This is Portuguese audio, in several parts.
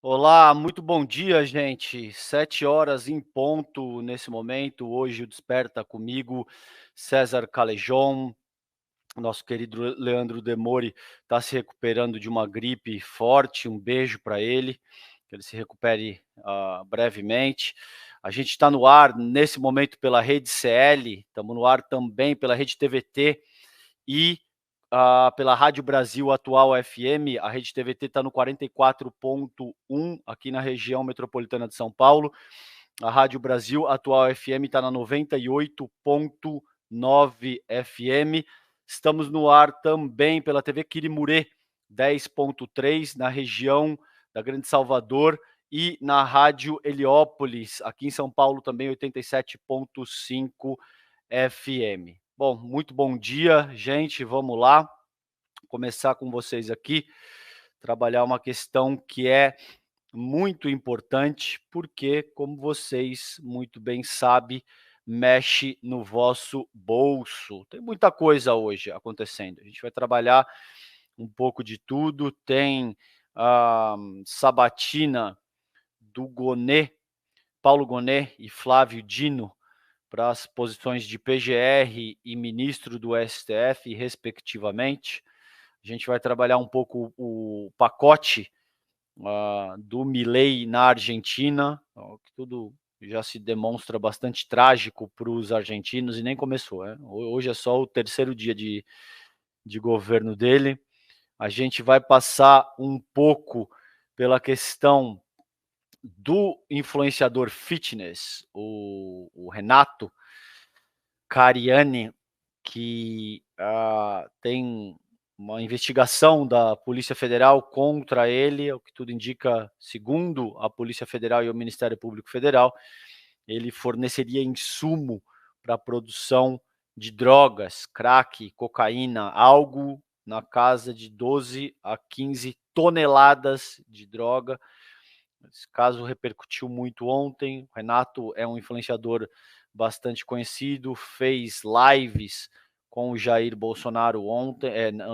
Olá, muito bom dia, gente. 7 horas em ponto nesse momento. Hoje o Desperta comigo, César Calejon. Nosso querido Leandro Demori está se recuperando de uma gripe forte. Um beijo para ele, que ele se recupere brevemente. A gente está no ar nesse momento pela Rede CL, estamos no ar também pela Rede TVT e pela Rádio Brasil Atual FM. A Rede TVT está no 44.1 aqui na região metropolitana de São Paulo. A Rádio Brasil Atual FM está na 98.9 FM. Estamos no ar também pela TV Quirimurê 10.3 na região da Grande Salvador e na Rádio Heliópolis, aqui em São Paulo também 87.5 FM. Bom, muito bom dia, gente. Vamos lá começar com vocês aqui, trabalhar uma questão que é muito importante, porque, como vocês muito bem sabem, mexe no vosso bolso. Tem muita coisa hoje acontecendo. A gente vai trabalhar um pouco de tudo. Tem a sabatina do Gonê, Paulo Gonê e Flávio Dino, para as posições de PGR e ministro do STF, respectivamente. A gente vai trabalhar um pouco o pacote do Milei na Argentina, que tudo já se demonstra bastante trágico para os argentinos e nem começou. Hoje é só o terceiro dia de governo dele. A gente vai passar um pouco pela questão do influenciador fitness, o Renato Cariani, que tem uma investigação da Polícia Federal contra ele, o que tudo indica, segundo a Polícia Federal e o Ministério Público Federal, ele forneceria insumo para a produção de drogas, crack, cocaína, algo na casa de 12 a 15 toneladas de droga. Esse caso repercutiu muito ontem. O Renato é um influenciador bastante conhecido, fez lives com o Jair Bolsonaro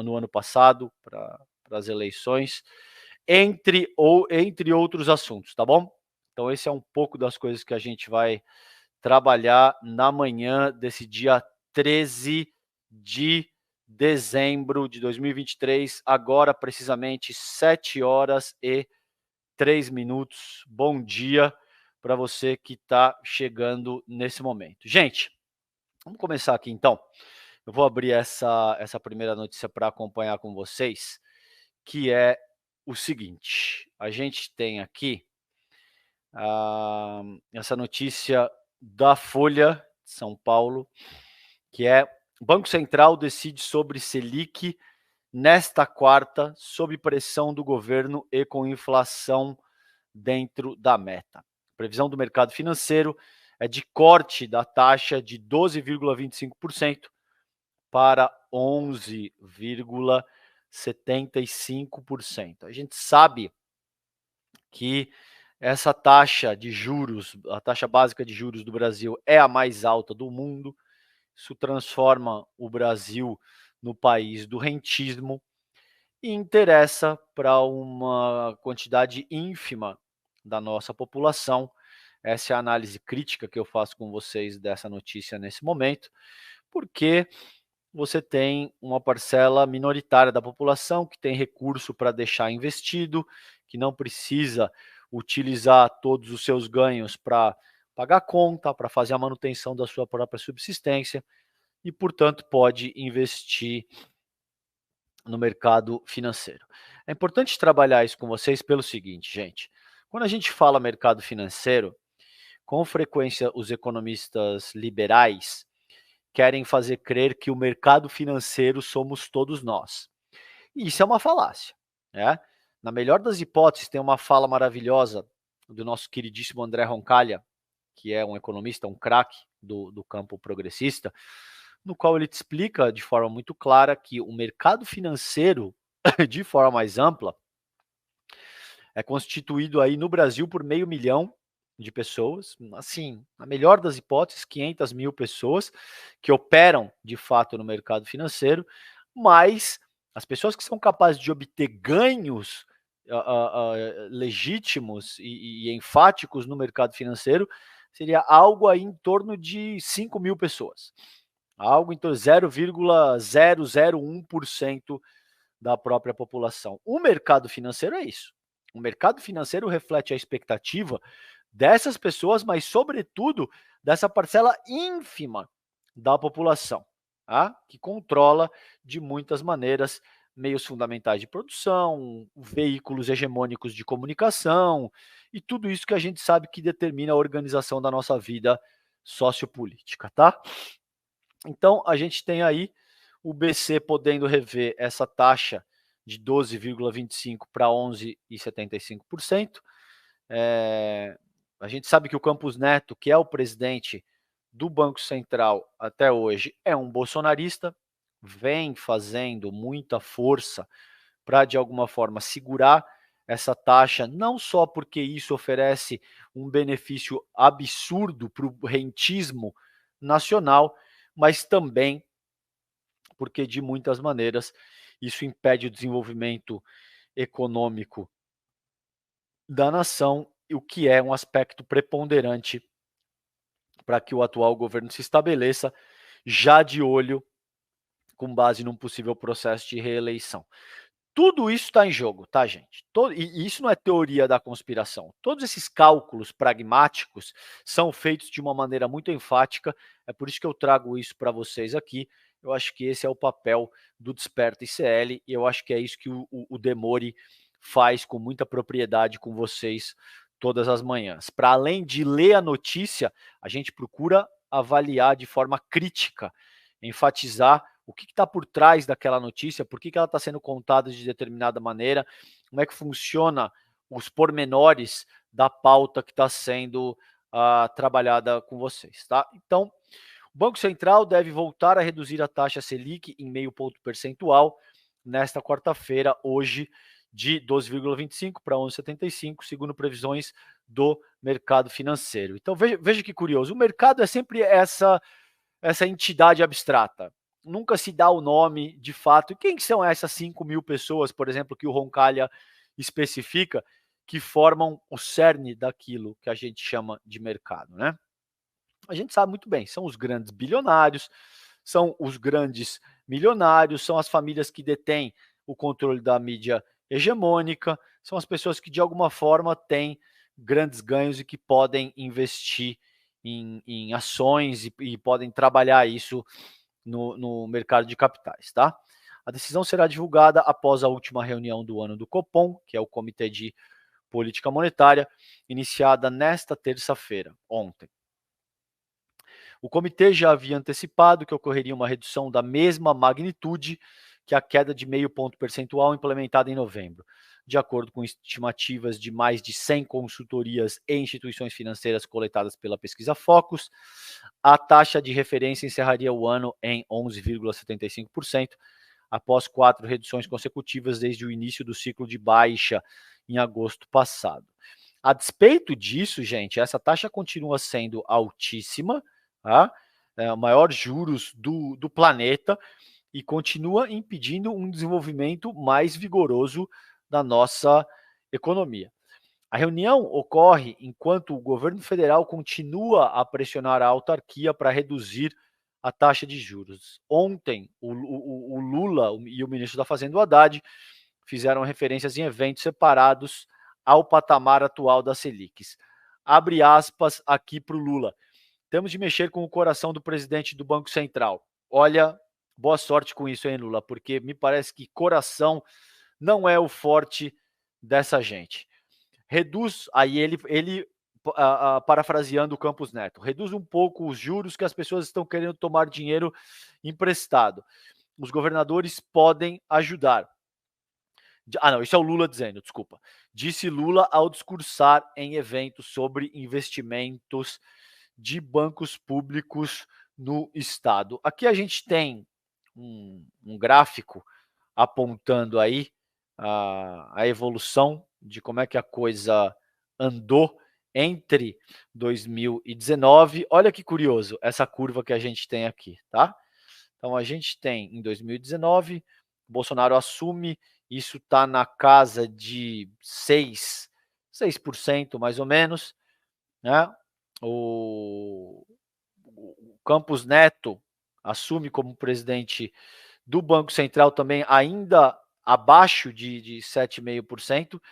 no ano passado, para as eleições, entre outros assuntos, tá bom? Então esse é um pouco das coisas que a gente vai trabalhar na manhã desse dia 13 de dezembro de 2023, agora precisamente 7h03. Bom dia para você que está chegando nesse momento. Gente, vamos começar aqui então. Eu vou abrir essa primeira notícia para acompanhar com vocês, que é o seguinte: a gente tem aqui essa notícia da Folha de São Paulo, que é: Banco Central decide sobre Selic nesta quarta, sob pressão do governo e com inflação dentro da meta. A previsão do mercado financeiro é de corte da taxa de 12,25% para 11,75%. A gente sabe que essa taxa de juros, a taxa básica de juros do Brasil, é a mais alta do mundo. Isso transforma o Brasil no país do rentismo e interessa para uma quantidade ínfima da nossa população. Essa é a análise crítica que eu faço com vocês dessa notícia nesse momento, porque você tem uma parcela minoritária da população que tem recurso para deixar investido, que não precisa utilizar todos os seus ganhos para pagar conta, para fazer a manutenção da sua própria subsistência e, portanto, pode investir no mercado financeiro. É importante trabalhar isso com vocês pelo seguinte, gente. Quando a gente fala mercado financeiro, com frequência os economistas liberais querem fazer crer que o mercado financeiro somos todos nós. E isso é uma falácia, né? Na melhor das hipóteses, tem uma fala maravilhosa do nosso queridíssimo André Roncalha, que é um economista, um craque do campo progressista, no qual ele te explica de forma muito clara que o mercado financeiro, de forma mais ampla, é constituído aí no Brasil por 500.000 de pessoas, assim, na melhor das hipóteses, 500 mil pessoas que operam de fato no mercado financeiro, mas as pessoas que são capazes de obter ganhos legítimos e enfáticos no mercado financeiro seria algo aí em torno de 5.000 pessoas, algo em torno de 0,001% da própria população. O mercado financeiro é isso. O mercado financeiro reflete a expectativa dessas pessoas, mas, sobretudo, dessa parcela ínfima da população, tá? Que controla, de muitas maneiras, meios fundamentais de produção, veículos hegemônicos de comunicação e tudo isso que a gente sabe que determina a organização da nossa vida sociopolítica, tá? Então, a gente tem aí o BC podendo rever essa taxa de 12,25% para 11,75%. A gente sabe que o Campos Neto, que é o presidente do Banco Central até hoje, é um bolsonarista, vem fazendo muita força para, de alguma forma, segurar essa taxa, não só porque isso oferece um benefício absurdo para o rentismo nacional, mas também porque, de muitas maneiras, isso impede o desenvolvimento econômico da nação, o que é um aspecto preponderante para que o atual governo se estabeleça, já de olho com base num possível processo de reeleição. Tudo isso está em jogo, tá, gente? E isso não é teoria da conspiração. Todos esses cálculos pragmáticos são feitos de uma maneira muito enfática, é por isso que eu trago isso para vocês aqui. Eu acho que esse é o papel do Desperta ICL, e eu acho que é isso que o Demori faz com muita propriedade com vocês todas as manhãs. Para além de ler a notícia, a gente procura avaliar de forma crítica, enfatizar o que está por trás daquela notícia, por que ela está sendo contada de determinada maneira, como é que funciona os pormenores da pauta que está sendo trabalhada com vocês, tá? Então, o Banco Central deve voltar a reduzir a taxa Selic em meio ponto percentual nesta quarta-feira, hoje, de 12,25 para 11,75, segundo previsões do mercado financeiro. Então, veja que curioso, o mercado é sempre essa entidade abstrata. Nunca se dá o nome de fato. E quem são essas 5.000 pessoas, por exemplo, que o Roncalha especifica, que formam o cerne daquilo que a gente chama de mercado, né? A gente sabe muito bem, são os grandes bilionários, são os grandes milionários, são as famílias que detêm o controle da mídia hegemônica, são as pessoas que de alguma forma têm grandes ganhos e que podem investir em ações e podem trabalhar isso no mercado de capitais, tá? A decisão será divulgada após a última reunião do ano do Copom, que é o Comitê de Política Monetária, iniciada nesta terça-feira, ontem. O comitê já havia antecipado que ocorreria uma redução da mesma magnitude que a queda de meio ponto percentual implementada em novembro. De acordo com estimativas de mais de 100 consultorias e instituições financeiras coletadas pela pesquisa Focus, a taxa de referência encerraria o ano em 11,75%, após 4 reduções consecutivas desde o início do ciclo de baixa em agosto passado. A despeito disso, gente, essa taxa continua sendo altíssima, tá? É o maior juros do planeta e continua impedindo um desenvolvimento mais vigoroso da nossa economia. A reunião ocorre enquanto o governo federal continua a pressionar a autarquia para reduzir a taxa de juros. Ontem, o Lula e o ministro da Fazenda, o Haddad, fizeram referências em eventos separados ao patamar atual das Selics. Abre aspas aqui para o Lula. Temos de mexer com o coração do presidente do Banco Central. Olha, boa sorte com isso, hein, Lula, porque me parece que coração não é o forte dessa gente. Reduz, aí ele parafraseando o Campos Neto, reduz um pouco os juros que as pessoas estão querendo tomar dinheiro emprestado. Os governadores podem ajudar. Não, isso é o Lula dizendo, desculpa. Disse Lula ao discursar em eventos sobre investimentos de bancos públicos no estado. Aqui a gente tem um gráfico apontando aí a evolução de como é que a coisa andou entre 2019. Olha que curioso essa curva que a gente tem aqui, tá? Então a gente tem em 2019, Bolsonaro assume, isso está na casa de 6% mais ou menos, né? O Campos Neto assume como presidente do Banco Central também ainda abaixo de 7,5%.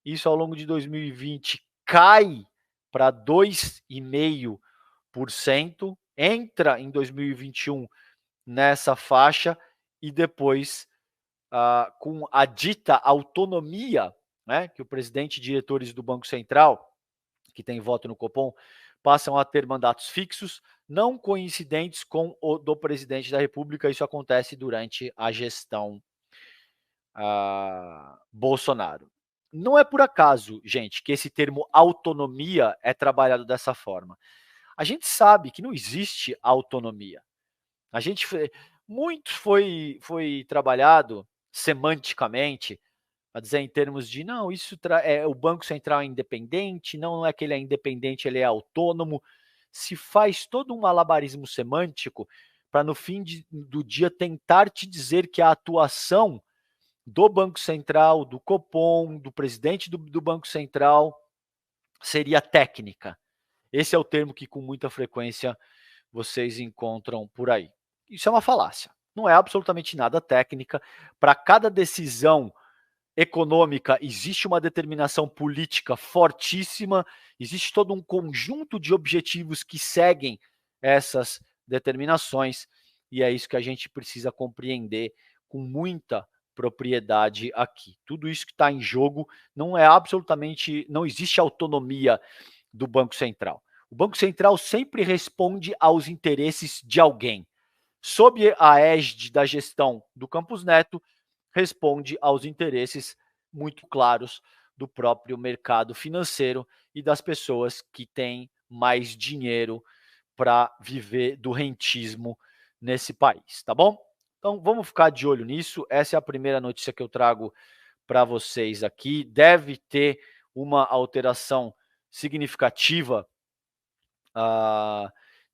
Isso ao longo de 2020 cai para 2,5%, entra em 2021 nessa faixa e depois, com a dita autonomia, né, que o presidente e diretores do Banco Central, que tem voto no Copom, passam a ter mandatos fixos, não coincidentes com o do presidente da República. Isso acontece durante a gestão Bolsonaro. Não é por acaso, gente, que esse termo autonomia é trabalhado dessa forma. A gente sabe que não existe autonomia. A gente muito foi trabalhado semanticamente a dizer em termos de não, isso o Banco Central é independente, não é que ele é independente, ele é autônomo. Se faz todo um malabarismo semântico para no fim do dia tentar te dizer que a atuação do Banco Central, do Copom, do presidente do Banco Central seria técnica. Esse é o termo que com muita frequência vocês encontram por aí. Isso é uma falácia. Não é absolutamente nada técnica. Para cada decisão econômica existe uma determinação política fortíssima, existe todo um conjunto de objetivos que seguem essas determinações, e é isso que a gente precisa compreender com muita propriedade aqui. Tudo isso que está em jogo não é absolutamente, não existe autonomia do Banco Central. O Banco Central sempre responde aos interesses de alguém. Sob a égide da gestão do Campos Neto, responde aos interesses muito claros do próprio mercado financeiro e das pessoas que têm mais dinheiro para viver do rentismo nesse país, tá bom? Então vamos ficar de olho nisso. Essa é a primeira notícia que eu trago para vocês aqui. Deve ter uma alteração significativa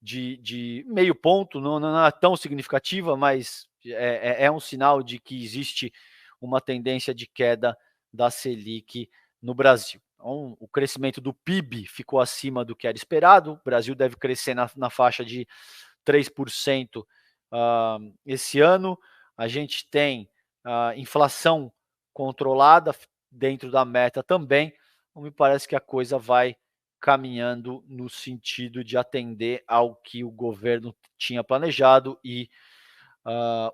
de meio ponto, não é tão significativa, mas é um sinal de que existe uma tendência de queda da Selic no Brasil. Então, o crescimento do PIB ficou acima do que era esperado, o Brasil deve crescer na faixa de 3% esse ano. A gente tem inflação controlada dentro da meta também. Então, me parece que a coisa vai caminhando no sentido de atender ao que o governo tinha planejado e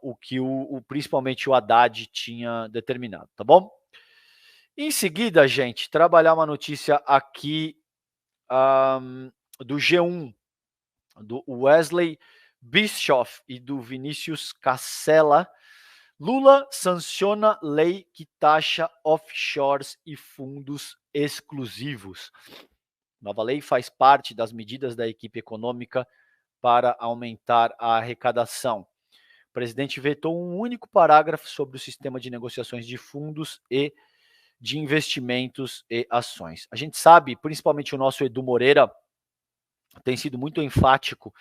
o que principalmente o Haddad tinha determinado, tá bom? Em seguida, gente, trabalhar uma notícia aqui do G1, do Wesley Bischoff e do Vinícius Cassella. Lula sanciona lei que taxa offshores e fundos exclusivos. Nova lei faz parte das medidas da equipe econômica para aumentar a arrecadação. O presidente vetou um único parágrafo sobre o sistema de negociações de fundos e de investimentos e ações. A gente sabe, principalmente o nosso Edu Moreira, tem sido muito enfático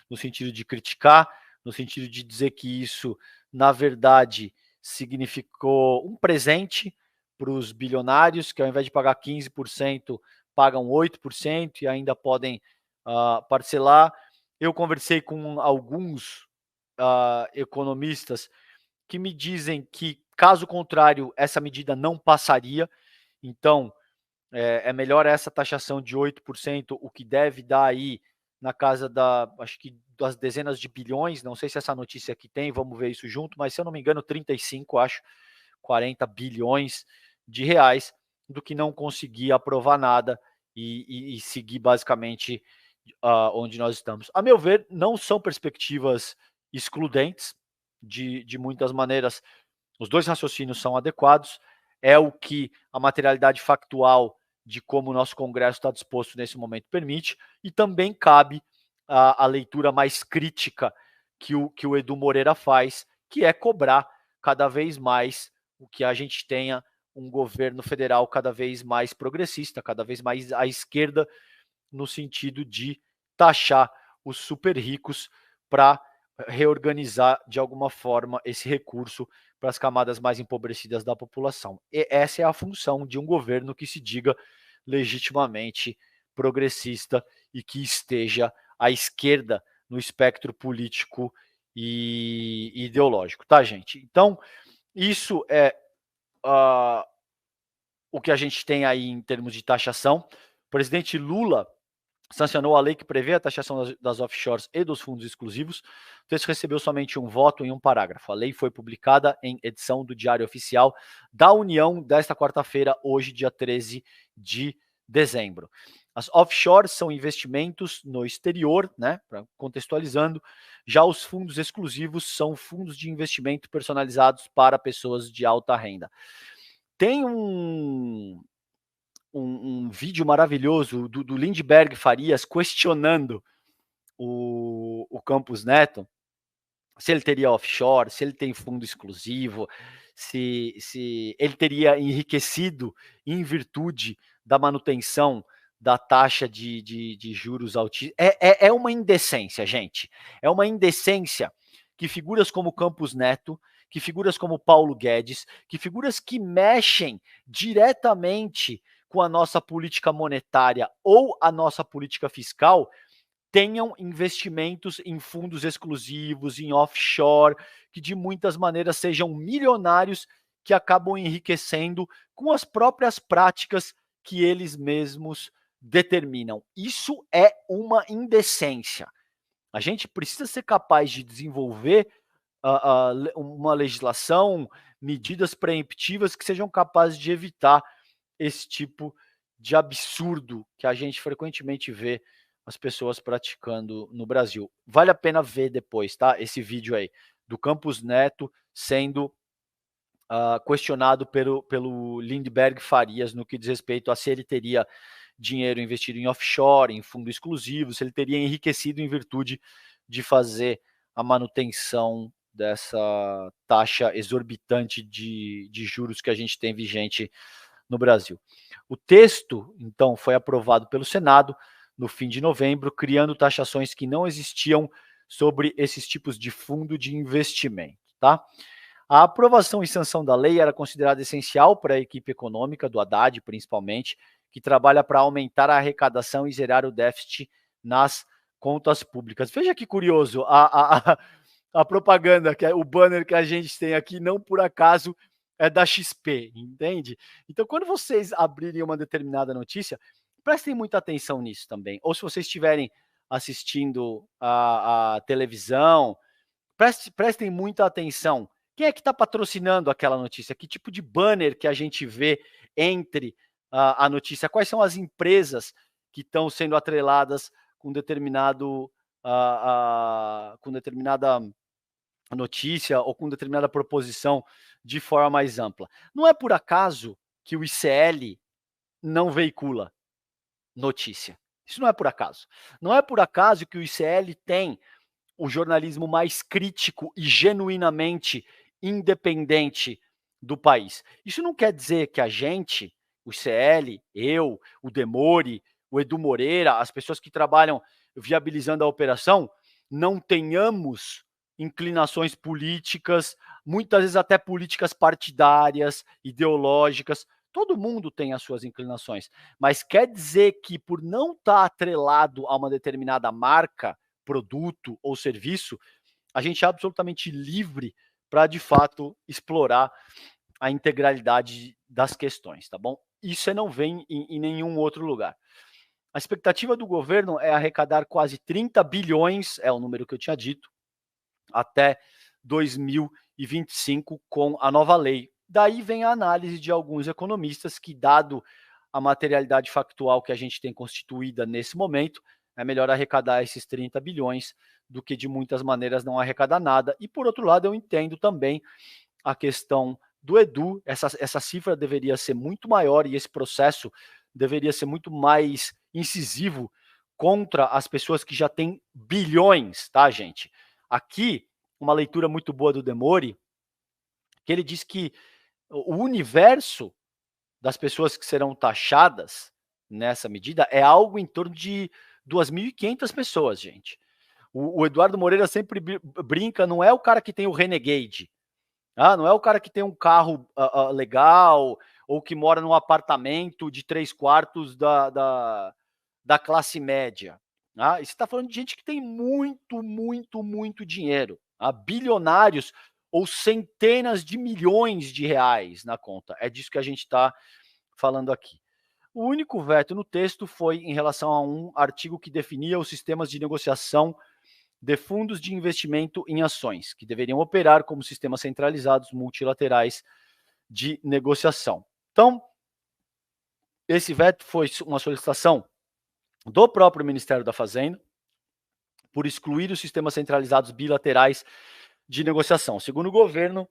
no sentido de criticar, no sentido de dizer que isso, na verdade, significou um presente para os bilionários, que ao invés de pagar 15%, pagam 8% e ainda podem parcelar. Eu conversei com alguns economistas que me dizem que, caso contrário, essa medida não passaria. Então, é melhor essa taxação de 8%, o que deve dar aí na casa acho que das dezenas de bilhões, não sei se essa notícia aqui tem, vamos ver isso junto, mas se eu não me engano, 35, acho, 40 bilhões de reais, do que não conseguir aprovar nada e seguir basicamente onde nós estamos. A meu ver, não são perspectivas excludentes, de muitas maneiras, os dois raciocínios são adequados, é o que a materialidade factual de como o nosso Congresso está disposto nesse momento permite, e também cabe a leitura mais crítica que o Edu Moreira faz, que é cobrar cada vez mais o que a gente tenha um governo federal cada vez mais progressista, cada vez mais à esquerda, no sentido de taxar os super ricos para reorganizar de alguma forma esse recurso para as camadas mais empobrecidas da população. E essa é a função de um governo que se diga legitimamente progressista e que esteja à esquerda no espectro político e ideológico, tá, gente? Então, isso é o que a gente tem aí em termos de taxação. O presidente Lula sancionou a lei que prevê a taxação das offshores e dos fundos exclusivos. O texto recebeu somente um voto em um parágrafo. A lei foi publicada em edição do Diário Oficial da União desta quarta-feira, hoje, dia 13 de dezembro. As offshores são investimentos no exterior, né, contextualizando. Já os fundos exclusivos são fundos de investimento personalizados para pessoas de alta renda. Tem um vídeo maravilhoso do Lindbergh Farias questionando o Campos Neto, se ele teria offshore, se ele tem fundo exclusivo, se ele teria enriquecido em virtude da manutenção da taxa de juros altíssimos. É uma indecência, gente. É uma indecência que figuras como Campos Neto, que figuras como Paulo Guedes, que figuras que mexem diretamente com a nossa política monetária ou a nossa política fiscal tenham investimentos em fundos exclusivos, em offshore, que de muitas maneiras sejam milionários que acabam enriquecendo com as próprias práticas que eles mesmos determinam. Isso é uma indecência. A gente precisa ser capaz de desenvolver uma legislação, medidas preemptivas que sejam capazes de evitar esse tipo de absurdo que a gente frequentemente vê as pessoas praticando no Brasil. Vale a pena ver depois, tá? Esse vídeo aí do Campos Neto sendo questionado pelo Lindbergh Farias no que diz respeito a se ele teria dinheiro investido em offshore, em fundo exclusivo, se ele teria enriquecido em virtude de fazer a manutenção dessa taxa exorbitante de juros que a gente tem vigente no Brasil. O texto, então, foi aprovado pelo Senado no fim de novembro, criando taxações que não existiam sobre esses tipos de fundo de investimento, tá? A aprovação e sanção da lei era considerada essencial para a equipe econômica do Haddad, principalmente, que trabalha para aumentar a arrecadação e zerar o déficit nas contas públicas. Veja que curioso, a propaganda, o banner que a gente tem aqui, não por acaso é da XP, entende? Então, quando vocês abrirem uma determinada notícia, prestem muita atenção nisso também. Ou se vocês estiverem assistindo a televisão, prestem muita atenção. Quem é que está patrocinando aquela notícia? Que tipo de banner que a gente vê entre a notícia? Quais são as empresas que estão sendo atreladas com com determinada notícia ou com determinada proposição de forma mais ampla? Não é por acaso que o ICL não veicula notícia. Isso não é por acaso. Não é por acaso que o ICL tem o jornalismo mais crítico e genuinamente independente do país. Isso não quer dizer que a gente, o ICL, eu, o Demore, o Edu Moreira, as pessoas que trabalham viabilizando a operação, não tenhamos inclinações políticas, muitas vezes até políticas partidárias, ideológicas. Todo mundo tem as suas inclinações, mas quer dizer que por não estar atrelado a uma determinada marca, produto ou serviço, a gente é absolutamente livre para, de fato, explorar a integralidade das questões, tá bom? Isso você não vê em nenhum outro lugar. A expectativa do governo é arrecadar quase 30 bilhões, é o número que eu tinha dito, até 2025 com a nova lei. Daí vem a análise de alguns economistas que, dado a materialidade factual que a gente tem constituída nesse momento, é melhor arrecadar esses 30 bilhões do que de muitas maneiras não arrecadar nada. E por outro lado, eu entendo também a questão do Edu, essa cifra deveria ser muito maior e esse processo deveria ser muito mais incisivo contra as pessoas que já têm bilhões, tá, gente? Aqui, uma leitura muito boa do Demori, que ele diz que o universo das pessoas que serão taxadas nessa medida é algo em torno de 2.500 pessoas, gente. O Eduardo Moreira sempre brinca, não é o cara que tem o Renegade, não é o cara que tem um carro legal ou que mora num apartamento de 3 quartos da classe média. Isso está falando de gente que tem muito, muito, muito dinheiro. Bilionários ou centenas de milhões de reais na conta. É disso que a gente está falando aqui. O único veto no texto foi em relação a um artigo que definia os sistemas de negociação de fundos de investimento em ações, que deveriam operar como sistemas centralizados multilaterais de negociação. Então, esse veto foi uma solicitação do próprio Ministério da Fazenda por excluir os sistemas centralizados bilaterais de negociação. Segundo o governo,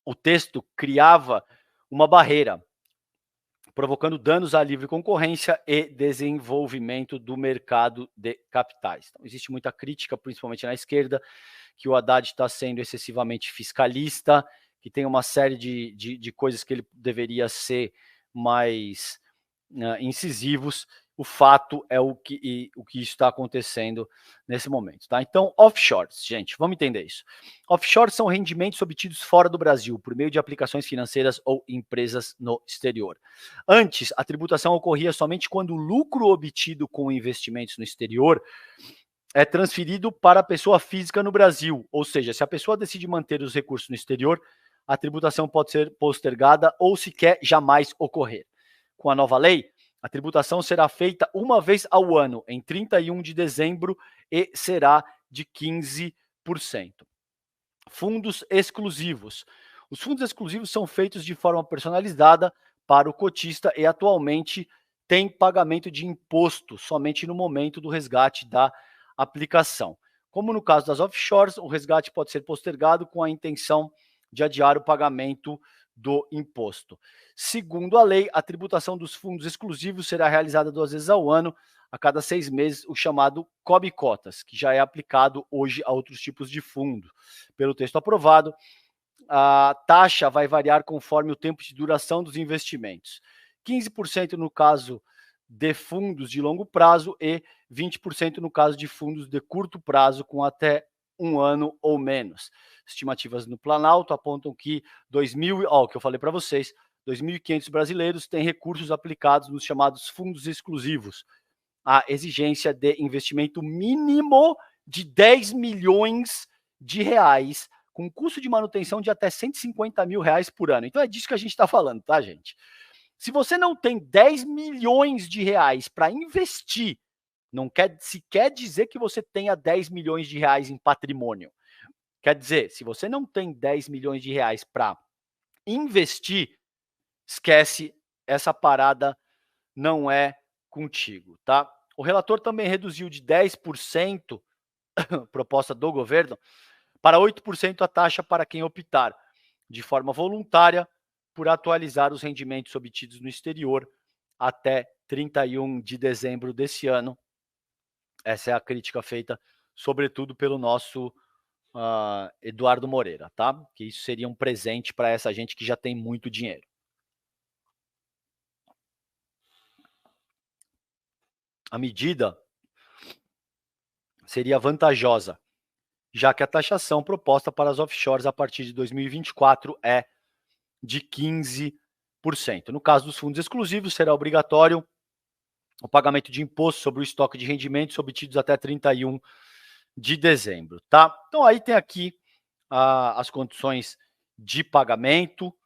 o texto criava uma barreira, provocando danos à livre concorrência e desenvolvimento do mercado de capitais. Então, existe muita crítica, principalmente na esquerda, que o Haddad está sendo excessivamente fiscalista, que tem uma série de coisas que ele deveria ser mais incisivos. O fato é o que está acontecendo nesse momento. Tá? Então, offshores, gente, vamos entender isso. Offshores são rendimentos obtidos fora do Brasil, por meio de aplicações financeiras ou empresas no exterior. Antes, a tributação ocorria somente quando o lucro obtido com investimentos no exterior é transferido para a pessoa física no Brasil. Ou seja, se a pessoa decide manter os recursos no exterior, a tributação pode ser postergada ou sequer jamais ocorrer. Com a nova lei, a tributação será feita uma vez ao ano, em 31 de dezembro, e será de 15%. Fundos exclusivos. Os fundos exclusivos são feitos de forma personalizada para o cotista e atualmente tem pagamento de imposto somente no momento do resgate da aplicação. Como no caso das offshores, o resgate pode ser postergado com a intenção de adiar o pagamento do imposto. Segundo a lei, a tributação dos fundos exclusivos será realizada 2 vezes ao ano, a cada 6 meses, o chamado COB-Cotas, que já é aplicado hoje a outros tipos de fundo. Pelo texto aprovado, a taxa vai variar conforme o tempo de duração dos investimentos. 15% no caso de fundos de longo prazo e 20% no caso de fundos de curto prazo com até 1 ano ou menos. Estimativas no Planalto apontam que o que eu falei para vocês, 2.500 brasileiros têm recursos aplicados nos chamados fundos exclusivos. A exigência de investimento mínimo de 10 milhões de reais, com custo de manutenção de até 150 mil reais por ano. Então é disso que a gente está falando, tá, gente? Se você não tem 10 milhões de reais para investir, não quer sequer dizer que você tenha 10 milhões de reais em patrimônio. Quer dizer, se você não tem 10 milhões de reais para investir, esquece, essa parada não é contigo, tá? O relator também reduziu de 10%, proposta do governo, para 8% a taxa para quem optar, de forma voluntária, por atualizar os rendimentos obtidos no exterior até 31 de dezembro desse ano. Essa é a crítica feita, sobretudo, pelo nosso Eduardo Moreira, tá? Que isso seria um presente para essa gente que já tem muito dinheiro. A medida seria vantajosa, já que a taxação proposta para as offshores a partir de 2024 é de 15%. No caso dos fundos exclusivos, será obrigatório o pagamento de imposto sobre o estoque de rendimentos obtidos até 31 de dezembro, tá? Então aí tem aqui as condições de pagamento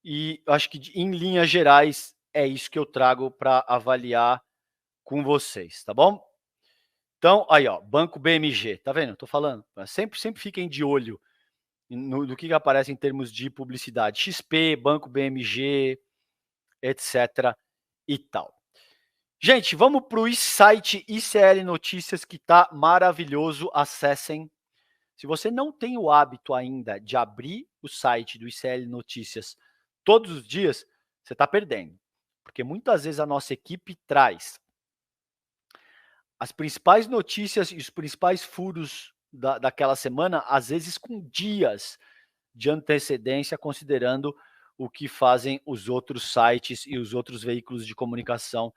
e acho que em linhas gerais é isso que eu trago para avaliar com vocês, tá bom? Então, aí, ó, Banco BMG, tá vendo? Tô falando. Sempre fiquem de olho no que aparece em termos de publicidade. XP, Banco BMG, etc. e tal. Gente, vamos para o site ICL Notícias, que tá maravilhoso. Acessem. Se você não tem o hábito ainda de abrir o site do ICL Notícias todos os dias, você está perdendo. Porque muitas vezes a nossa equipe traz as principais notícias e os principais furos daquela semana, às vezes com dias de antecedência, considerando o que fazem os outros sites e os outros veículos de comunicação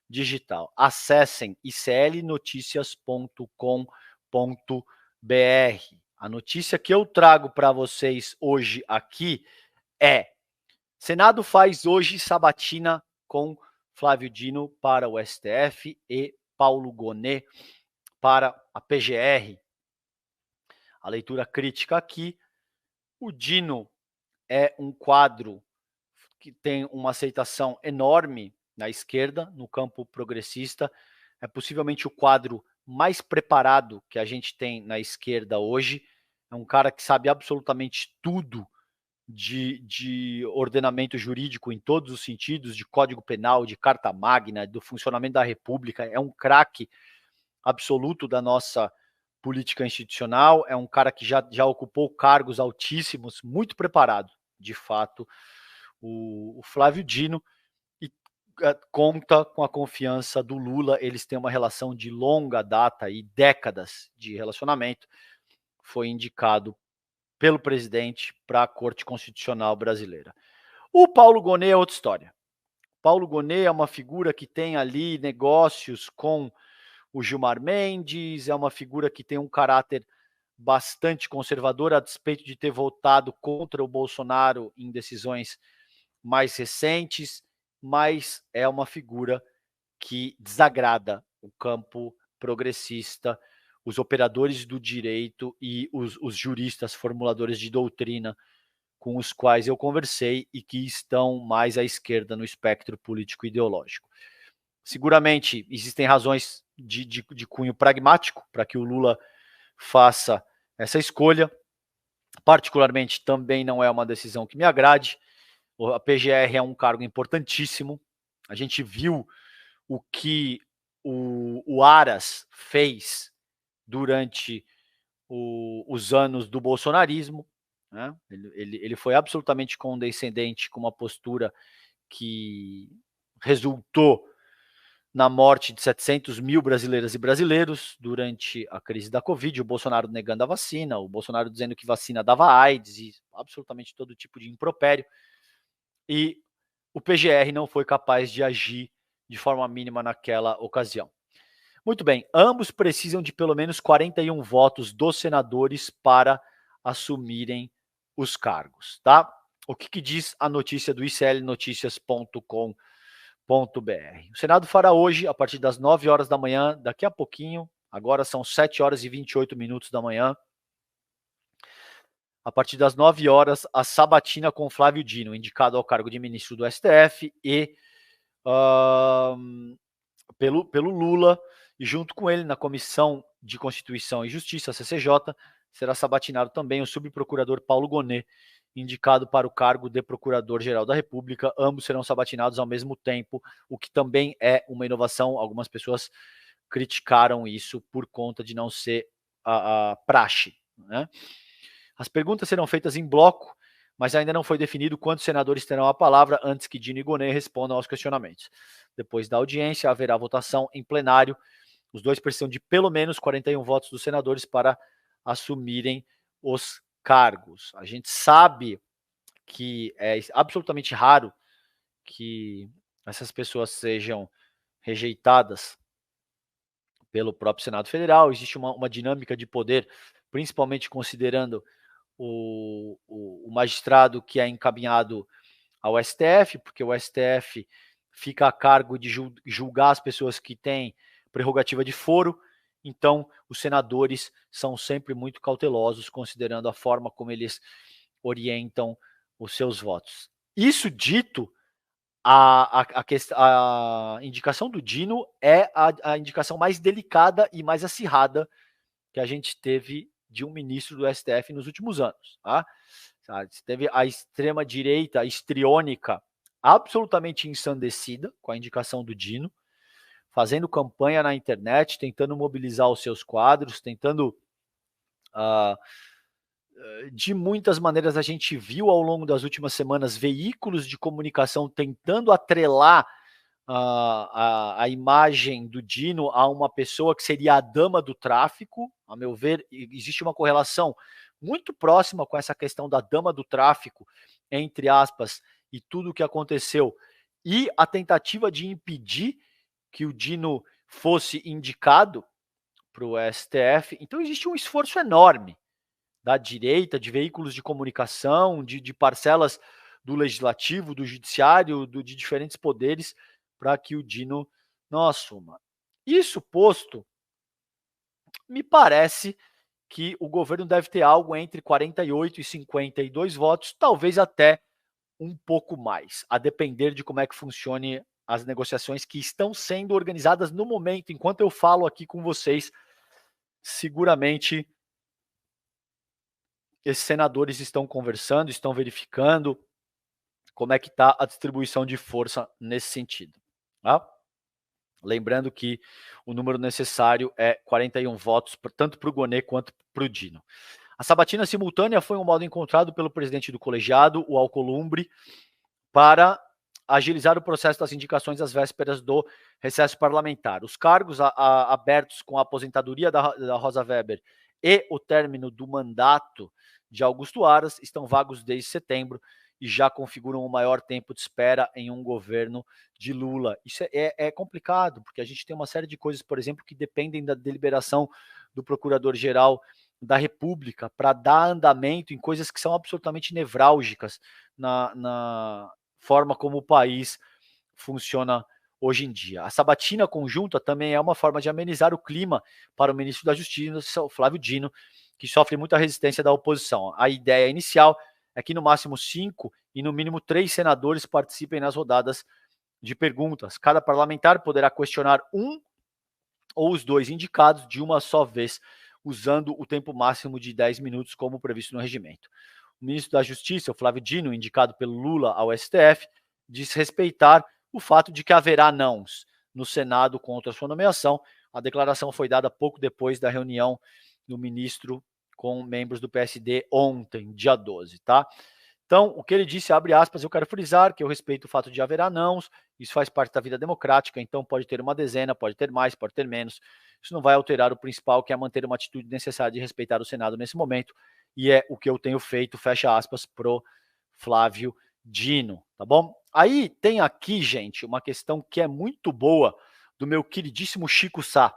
digital. Acessem iclnoticias.com.br. A notícia que eu trago para vocês hoje aqui é: Senado faz hoje sabatina com Flávio Dino para o STF e Paulo Gonet para a PGR. A leitura crítica aqui: o Dino é um quadro que tem uma aceitação enorme na esquerda, no campo progressista. É possivelmente o quadro mais preparado que a gente tem na esquerda hoje. É um cara que sabe absolutamente tudo de ordenamento jurídico em todos os sentidos, de código penal, de carta magna, do funcionamento da república. É um craque absoluto da nossa política institucional. É um cara que já ocupou cargos altíssimos, muito preparado, de fato, o Flávio Dino, e conta com a confiança do Lula. Eles têm uma relação de longa data e décadas de relacionamento. Foi indicado pelo presidente para a Corte Constitucional Brasileira. O Paulo Gonet é outra história. Paulo Gonet é uma figura que tem ali negócios com o Gilmar Mendes, é uma figura que tem um caráter bastante conservador, a despeito de ter votado contra o Bolsonaro em decisões mais recentes, mas é uma figura que desagrada o campo progressista, os operadores do direito e os juristas formuladores de doutrina com os quais eu conversei e que estão mais à esquerda no espectro político ideológico. Seguramente existem razões de cunho pragmático para que o Lula faça essa escolha. Particularmente, também não é uma decisão que me agrade. A PGR é um cargo importantíssimo. A gente viu o que o Aras fez durante os anos do bolsonarismo, né? Ele foi absolutamente condescendente com uma postura que resultou na morte de 700 mil brasileiras e brasileiros durante a crise da Covid, o Bolsonaro negando a vacina, o Bolsonaro dizendo que vacina dava AIDS e absolutamente todo tipo de impropério. E o PGR não foi capaz de agir de forma mínima naquela ocasião. Muito bem, ambos precisam de pelo menos 41 votos dos senadores para assumirem os cargos, tá? O que diz a notícia do iclnoticias.com.br? O Senado fará hoje, a partir das 9 horas da manhã, daqui a pouquinho, agora são 7 horas e 28 minutos da manhã, a partir das 9 horas, a sabatina com Flávio Dino, indicado ao cargo de ministro do STF e pelo Lula, e junto com ele na Comissão de Constituição e Justiça, CCJ, será sabatinado também o subprocurador Paulo Gonet, indicado para o cargo de Procurador-Geral da República. Ambos serão sabatinados ao mesmo tempo, o que também é uma inovação. Algumas pessoas criticaram isso por conta de não ser a praxe, né? As perguntas serão feitas em bloco, mas ainda não foi definido quantos senadores terão a palavra antes que Dino e Gonet respondam aos questionamentos. Depois da audiência, haverá votação em plenário. Os dois precisam de pelo menos 41 votos dos senadores para assumirem os cargos. A gente sabe que é absolutamente raro que essas pessoas sejam rejeitadas pelo próprio Senado Federal. Existe uma dinâmica de poder, principalmente considerando o magistrado que é encaminhado ao STF, porque o STF fica a cargo de julgar as pessoas que têm prerrogativa de foro. Então, os senadores são sempre muito cautelosos, considerando a forma como eles orientam os seus votos. Isso dito, a indicação do Dino é a indicação mais delicada e mais acirrada que a gente teve de um ministro do STF nos últimos anos. Tá? Teve a extrema-direita histriônica absolutamente ensandecida com a indicação do Dino, fazendo campanha na internet, tentando mobilizar os seus quadros, tentando... de muitas maneiras, a gente viu ao longo das últimas semanas veículos de comunicação tentando atrelar a imagem do Dino a uma pessoa que seria a dama do tráfico. A meu ver, existe uma correlação muito próxima com essa questão da dama do tráfico, entre aspas, e tudo o que aconteceu, e a tentativa de impedir que o Dino fosse indicado para o STF. Então existe um esforço enorme da direita, de veículos de comunicação, de parcelas do legislativo, do judiciário, de diferentes poderes, para que o Dino não assuma. Isso posto, me parece que o governo deve ter algo entre 48 e 52 votos, talvez até um pouco mais, a depender de como é que funcione as negociações que estão sendo organizadas no momento. Enquanto eu falo aqui com vocês, seguramente esses senadores estão conversando, estão verificando como é que está a distribuição de força nesse sentido. Tá? Lembrando que o número necessário é 41 votos, tanto para o Gonê quanto para o Dino. A sabatina simultânea foi um modo encontrado pelo presidente do colegiado, o Alcolumbre, para agilizar o processo das indicações às vésperas do recesso parlamentar. Os cargos abertos com a aposentadoria da Rosa Weber e o término do mandato de Augusto Aras estão vagos desde setembro e já configuram o maior tempo de espera em um governo de Lula. Isso é complicado, porque a gente tem uma série de coisas, por exemplo, que dependem da deliberação do Procurador-Geral da República para dar andamento em coisas que são absolutamente nevrálgicas na forma como o país funciona hoje em dia. A sabatina conjunta também é uma forma de amenizar o clima para o ministro da Justiça, Flávio Dino, que sofre muita resistência da oposição. A ideia inicial é que no máximo 5 e no mínimo 3 senadores participem nas rodadas de perguntas. Cada parlamentar poderá questionar um ou os 2 indicados de uma só vez, usando o tempo máximo de 10 minutos, como previsto no regimento. O ministro da Justiça, o Flávio Dino, indicado pelo Lula ao STF, diz respeitar o fato de que haverá nãos no Senado contra a sua nomeação. A declaração foi dada pouco depois da reunião do ministro com membros do PSD ontem, dia 12, tá? Então, o que ele disse, abre aspas, eu quero frisar que eu respeito o fato de haver nãos, isso faz parte da vida democrática, então pode ter uma dezena, pode ter mais, pode ter menos. Isso não vai alterar o principal, que é manter uma atitude necessária de respeitar o Senado nesse momento, e é o que eu tenho feito, fecha aspas, pro Flávio Dino, tá bom? Aí tem aqui, gente, uma questão que é muito boa do meu queridíssimo Chico Sá.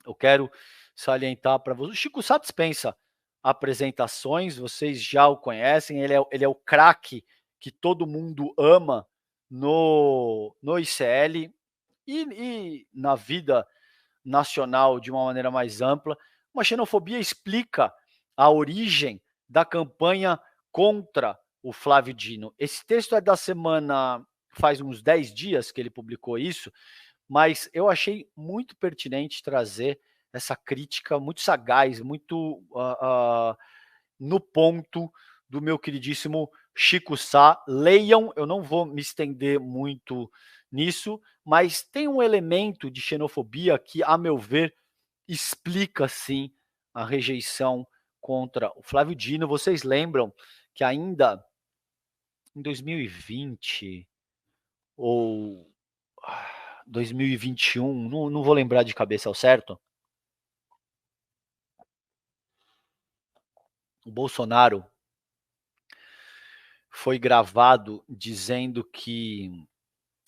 Eu quero salientar para vocês. O Chico Sá dispensa apresentações, vocês já o conhecem, ele é o craque que todo mundo ama no ICL e na vida nacional de uma maneira mais ampla. Uma xenofobia explica a origem da campanha contra o Flávio Dino. Esse texto é da semana, faz uns 10 dias que ele publicou isso, mas eu achei muito pertinente trazer essa crítica muito sagaz, muito no ponto do meu queridíssimo Chico Sá. Leiam, eu não vou me estender muito nisso, mas tem um elemento de xenofobia que, a meu ver, explica sim a rejeição contra o Flávio Dino. Vocês lembram que ainda em 2020 ou 2021, não vou lembrar de cabeça ao certo, o Bolsonaro foi gravado dizendo que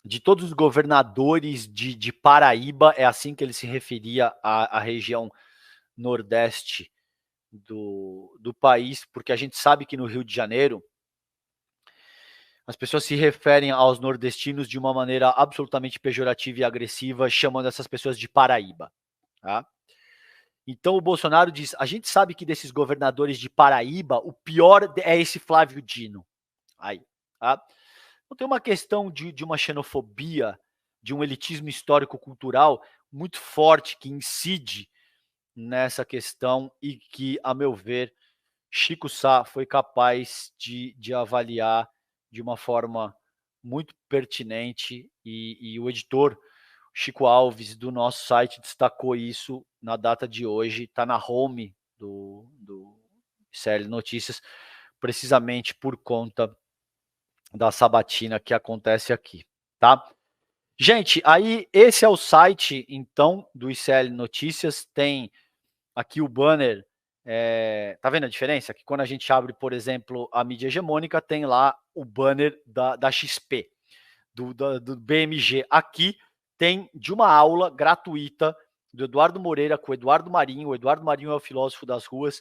de todos os governadores de Paraíba, é assim que ele se referia à região nordeste do país, porque a gente sabe que no Rio de Janeiro as pessoas se referem aos nordestinos de uma maneira absolutamente pejorativa e agressiva, chamando essas pessoas de Paraíba. Tá? Então o Bolsonaro diz: a gente sabe que desses governadores de Paraíba, o pior é esse Flávio Dino. Aí, tá? Então tem uma questão de uma xenofobia, de um elitismo histórico-cultural muito forte que incide nessa questão e que, a meu ver, Chico Sá foi capaz de avaliar de uma forma muito pertinente e o editor Chico Alves do nosso site destacou isso na data de hoje, está na home do CL Notícias, precisamente por conta da sabatina que acontece aqui, tá? Gente, aí esse é o site, então, do ICL Notícias. Tem aqui o banner. Tá vendo a diferença? Que quando a gente abre, por exemplo, a mídia hegemônica, tem lá o banner da XP, do BMG. Aqui tem de uma aula gratuita do Eduardo Moreira com o Eduardo Marinho. O Eduardo Marinho é o filósofo das ruas,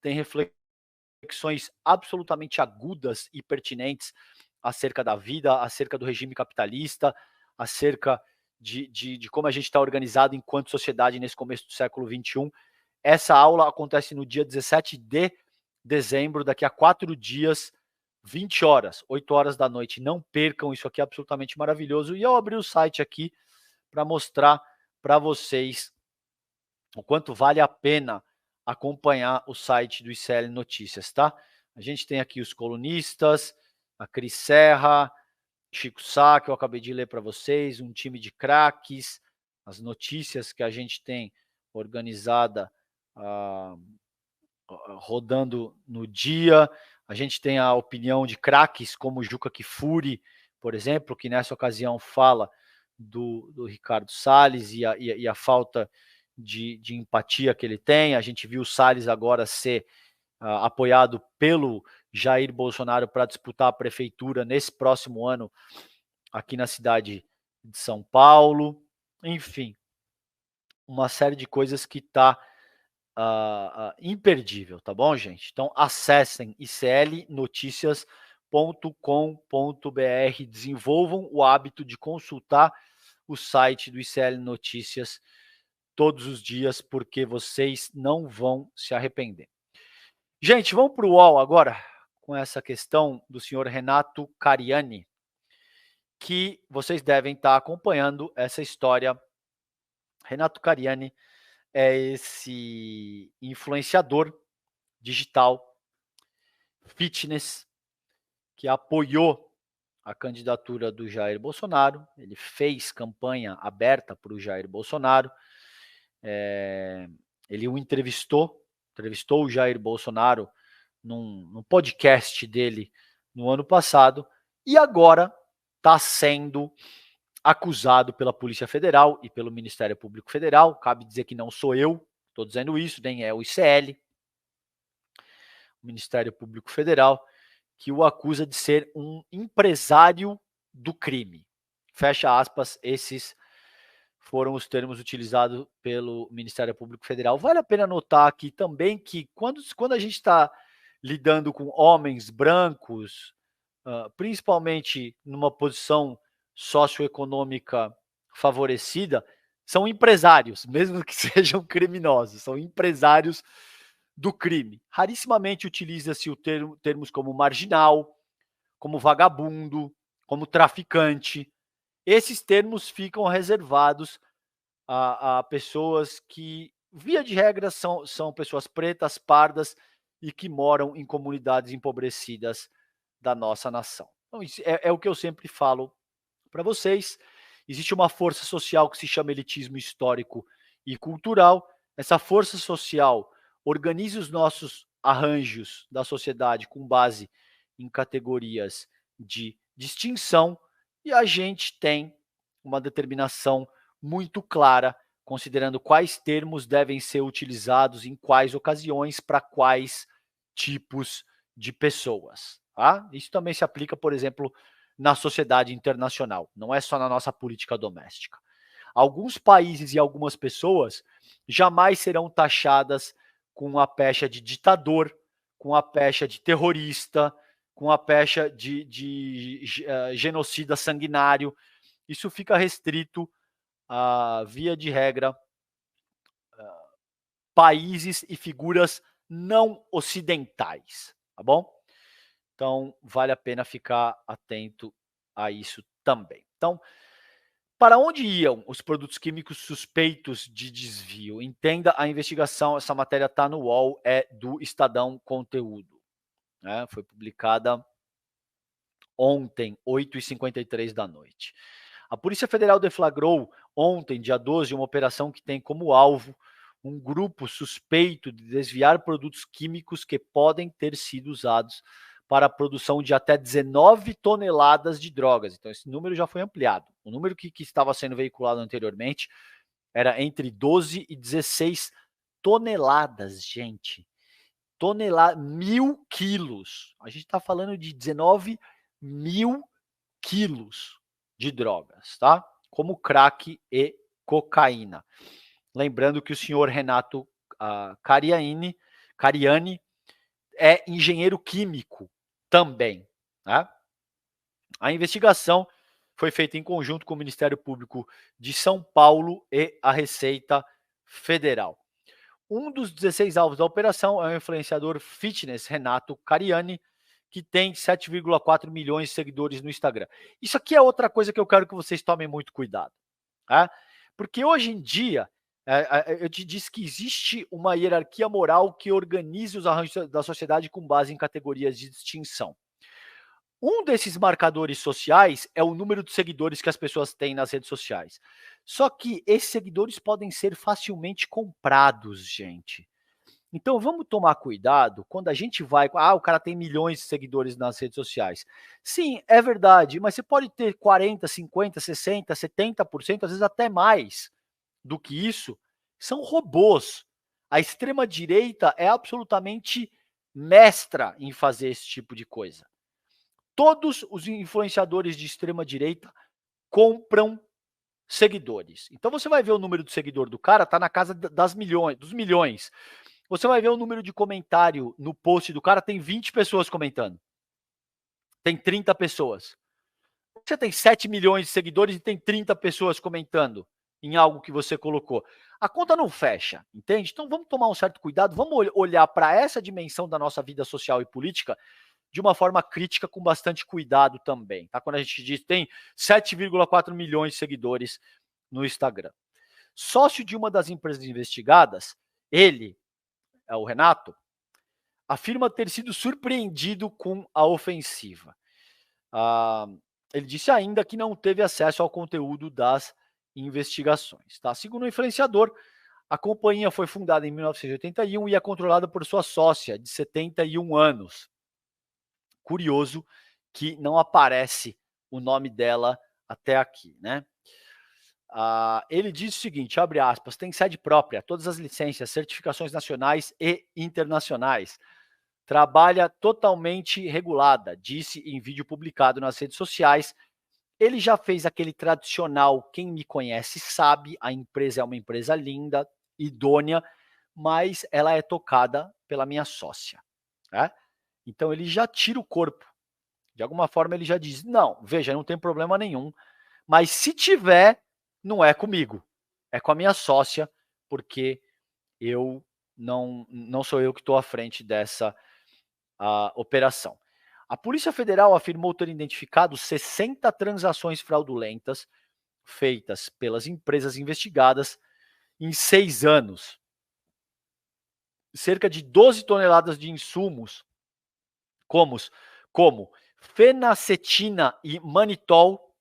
tem reflexões absolutamente agudas e pertinentes acerca da vida, acerca do regime capitalista, acerca de como a gente está organizado enquanto sociedade nesse começo do século XXI. Essa aula acontece no dia 17 de dezembro, daqui a 4 dias, 20 horas, 8 horas da noite. Não percam, isso aqui é absolutamente maravilhoso. E eu abri o site aqui para mostrar para vocês o quanto vale a pena acompanhar o site do ICL Notícias, tá? A gente tem aqui os colunistas, a Cris Serra, Chico Sá, que eu acabei de ler para vocês, um time de craques, as notícias que a gente tem organizada, rodando no dia. A gente tem a opinião de craques como Juca Kfouri, por exemplo, que nessa ocasião fala do Ricardo Salles e a falta de empatia que ele tem. A gente viu o Salles agora ser apoiado pelo Jair Bolsonaro para disputar a prefeitura nesse próximo ano aqui na cidade de São Paulo. Enfim, uma série de coisas que está imperdível, tá bom, gente? Então acessem iclnoticias.com.br, desenvolvam o hábito de consultar o site do ICL Notícias todos os dias, porque vocês não vão se arrepender. Gente, vamos para o UOL agora, com essa questão do senhor Renato Cariani, que vocês devem estar acompanhando essa história. Renato Cariani é esse influenciador digital, fitness, que apoiou a candidatura do Jair Bolsonaro. Ele fez campanha aberta para o Jair Bolsonaro. Ele o entrevistou o Jair Bolsonaro num podcast dele no ano passado, e agora está sendo acusado pela Polícia Federal e pelo Ministério Público Federal. Cabe dizer que não sou eu, estou dizendo isso, nem é o ICL, o Ministério Público Federal, que o acusa de ser um empresário do crime. Fecha aspas, esses foram os termos utilizados pelo Ministério Público Federal. Vale a pena notar aqui também que quando a gente está lidando com homens brancos, principalmente numa posição socioeconômica favorecida, são empresários, mesmo que sejam criminosos, são empresários do crime. Rarissimamente utiliza-se termos como marginal, como vagabundo, como traficante. Esses termos ficam reservados a pessoas que, via de regra, são pessoas pretas, pardas e que moram em comunidades empobrecidas da nossa nação. Então, isso é o que eu sempre falo para vocês. Existe uma força social que se chama elitismo histórico e cultural. Essa força social organiza os nossos arranjos da sociedade com base em categorias de distinção, e a gente tem uma determinação muito clara, considerando quais termos devem ser utilizados em quais ocasiões para quais tipos de pessoas. Tá? Isso também se aplica, por exemplo, na sociedade internacional, não é só na nossa política doméstica. Alguns países e algumas pessoas jamais serão taxadas com a pecha de ditador, com a pecha de terrorista, com a pecha de genocida sanguinário. Isso fica restrito a, via de regra, países e figuras não ocidentais, tá bom? Então, vale a pena ficar atento a isso também. Então, para onde iam os produtos químicos suspeitos de desvio? Entenda a investigação, essa matéria está no UOL, é do Estadão Conteúdo. Né? Foi publicada ontem, 8h53 da noite. A Polícia Federal deflagrou ontem, dia 12, uma operação que tem como alvo um grupo suspeito de desviar produtos químicos que podem ter sido usados para a produção de até 19 toneladas de drogas. Então, esse número já foi ampliado. O número que estava sendo veiculado anteriormente era entre 12 e 16 toneladas, gente. 1.000 quilos. A gente está falando de 19 mil quilos de drogas, tá? Como crack e cocaína. Lembrando que o senhor Renato Cariani é engenheiro químico também, né? A investigação foi feita em conjunto com o Ministério Público de São Paulo e a Receita Federal. Um dos 16 alvos da operação é o influenciador fitness Renato Cariani, que tem 7,4 milhões de seguidores no Instagram. Isso aqui é outra coisa que eu quero que vocês tomem muito cuidado, tá? Porque hoje em dia, eu te disse que existe uma hierarquia moral que organiza os arranjos da sociedade com base em categorias de distinção. Um desses marcadores sociais é o número de seguidores que as pessoas têm nas redes sociais. Só que esses seguidores podem ser facilmente comprados, gente. Então vamos tomar cuidado quando a gente vai. O cara tem milhões de seguidores nas redes sociais. Sim, é verdade, mas você pode ter 40, 50, 60, 70%, às vezes até mais do que isso. São robôs. A extrema-direita é absolutamente mestra em fazer esse tipo de coisa. Todos os influenciadores de extrema-direita compram seguidores. Então você vai ver o número de seguidor do cara, tá na casa dos milhões. Você vai ver o número de comentário no post do cara, tem 20 pessoas comentando. Tem 30 pessoas. Você tem 7 milhões de seguidores e tem 30 pessoas comentando em algo que você colocou. A conta não fecha, entende? Então vamos tomar um certo cuidado, vamos olhar para essa dimensão da nossa vida social e política de uma forma crítica, com bastante cuidado também, tá? Quando a gente diz tem 7,4 milhões de seguidores no Instagram. Sócio de uma das empresas investigadas, ele, o Renato, afirma ter sido surpreendido com a ofensiva. Ele disse ainda que não teve acesso ao conteúdo das investigações, tá? Segundo o influenciador, a companhia foi fundada em 1981 e é controlada por sua sócia, de 71 anos. Curioso que não aparece o nome dela até aqui, né? Ele diz o seguinte, abre aspas, tem sede própria, todas as licenças, certificações nacionais e internacionais. Trabalha totalmente regulada, disse em vídeo publicado nas redes sociais. Ele já fez aquele tradicional, quem me conhece sabe, a empresa é uma empresa linda, idônea, mas ela é tocada pela minha sócia, né? Então ele já tira o corpo. De alguma forma ele já diz, não, veja, não tem problema nenhum, mas se tiver, não é comigo, é com a minha sócia, porque eu não sou eu que estou à frente dessa operação. A Polícia Federal afirmou ter identificado 60 transações fraudulentas feitas pelas empresas investigadas em 6 anos. Cerca de 12 toneladas de insumos, como fenacetina e manitol,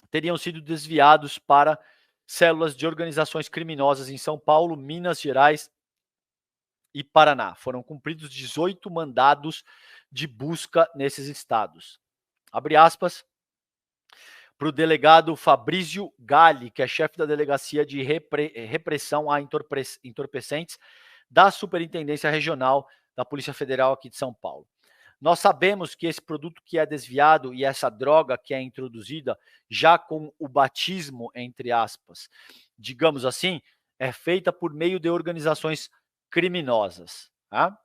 teriam sido desviados para células de organizações criminosas em São Paulo, Minas Gerais e Paraná. Foram cumpridos 18 mandados de busca nesses estados. Abre aspas para o delegado Fabrício Galli, que é chefe da Delegacia de Repressão a Entorpecentes da Superintendência Regional da Polícia Federal aqui de São Paulo. Nós sabemos que esse produto que é desviado e essa droga que é introduzida, já com o batismo, entre aspas, digamos assim, é feita por meio de organizações criminosas. Tá?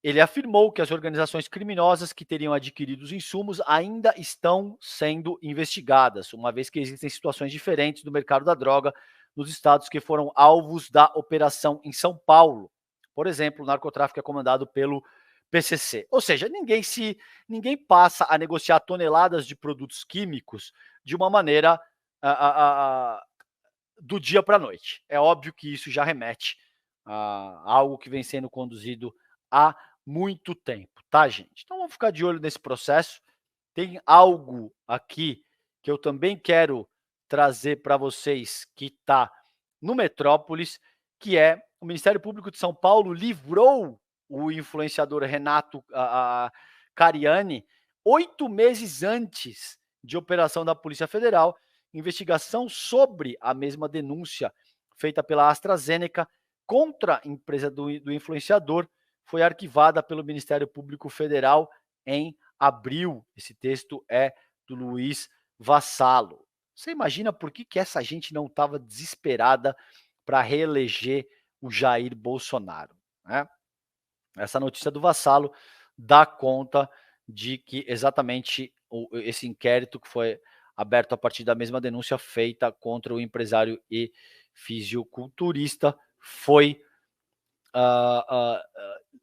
Ele afirmou que as organizações criminosas que teriam adquirido os insumos ainda estão sendo investigadas, uma vez que existem situações diferentes do mercado da droga nos estados que foram alvos da operação em São Paulo. Por exemplo, o narcotráfico é comandado pelo PCC. Ou seja, ninguém passa a negociar toneladas de produtos químicos de uma maneira do dia para a noite. É óbvio que isso já remete a algo que vem sendo conduzido há muito tempo, tá, gente? Então vamos ficar de olho nesse processo. Tem algo aqui que eu também quero trazer para vocês que está no Metrópolis, que é o Ministério Público de São Paulo livrou o influenciador Renato Cariani, 8 meses antes de operação da Polícia Federal, investigação sobre a mesma denúncia feita pela AstraZeneca contra a empresa do influenciador foi arquivada pelo Ministério Público Federal em abril. Esse texto é do Luiz Vassalo. Você imagina por que essa gente não estava desesperada para reeleger o Jair Bolsonaro, né? Essa notícia do Vassalo dá conta de que exatamente esse inquérito que foi aberto a partir da mesma denúncia feita contra o empresário e fisiculturista foi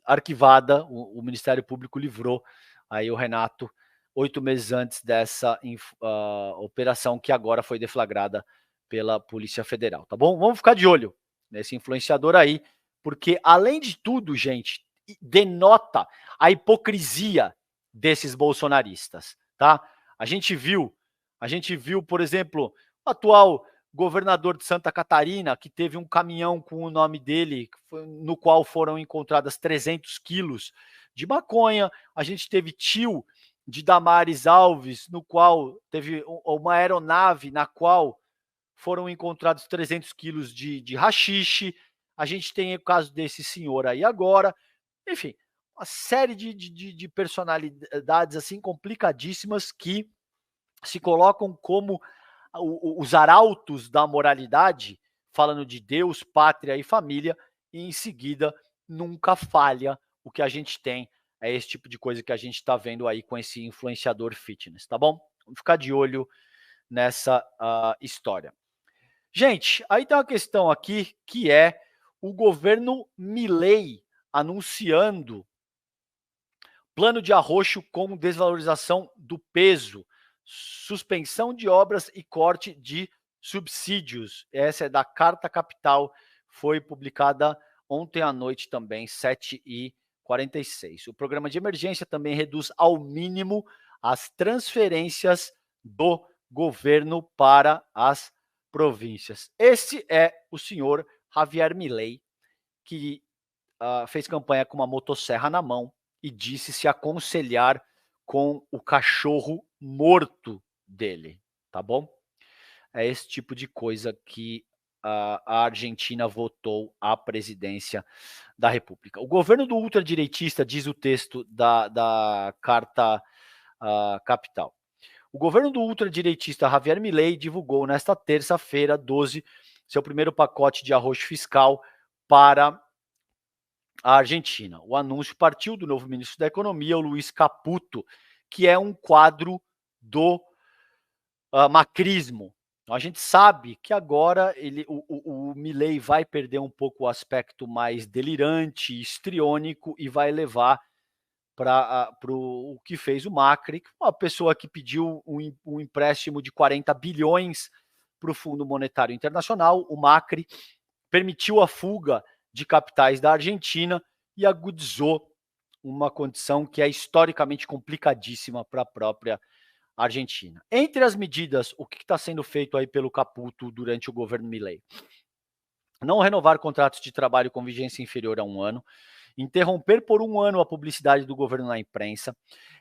arquivada. O Ministério Público livrou aí o Renato 8 meses antes dessa operação que agora foi deflagrada pela Polícia Federal, tá bom? Vamos ficar de olho nesse influenciador aí, porque além de tudo, gente, denota a hipocrisia desses bolsonaristas, tá? A gente viu, por exemplo, o atual governador de Santa Catarina, que teve um caminhão com o nome dele, no qual foram encontradas 300 quilos de maconha. A gente teve tio de Damares Alves, no qual teve uma aeronave na qual foram encontrados 300 quilos de haxixe. A gente tem o caso desse senhor aí agora. Enfim, uma série de personalidades assim complicadíssimas que se colocam como os arautos da moralidade, falando de Deus, pátria e família, e em seguida nunca falha. O que a gente tem é esse tipo de coisa que a gente está vendo aí com esse influenciador fitness, tá bom? Vamos ficar de olho nessa história. Gente, aí tem uma questão aqui que é o governo Milei anunciando plano de arroxo com desvalorização do peso, suspensão de obras e corte de subsídios. Essa é da Carta Capital, foi publicada ontem à noite também, 7h46. O programa de emergência também reduz ao mínimo as transferências do governo para as províncias. Esse é o senhor Javier Milei, que fez campanha com uma motosserra na mão e disse se aconselhar com o cachorro morto dele, tá bom? É esse tipo de coisa que a Argentina votou à presidência da República. O governo do ultradireitista, diz o texto da Carta Capital. O governo do ultradireitista Javier Milei divulgou nesta terça-feira, 12, seu primeiro pacote de arroxo fiscal para a Argentina. O anúncio partiu do novo ministro da Economia, o Luiz Caputo, que é um quadro do macrismo. A gente sabe que agora o Milei vai perder um pouco o aspecto mais delirante, histriônico, e vai levar para o que fez o Macri, uma pessoa que pediu um empréstimo de 40 bilhões para o Fundo Monetário Internacional. O Macri permitiu a fuga de capitais da Argentina e agudizou uma condição que é historicamente complicadíssima para a própria Argentina. Entre as medidas, o que está sendo feito aí pelo Caputo durante o governo Milei? Não renovar contratos de trabalho com vigência inferior a 1 ano, interromper por 1 ano a publicidade do governo na imprensa,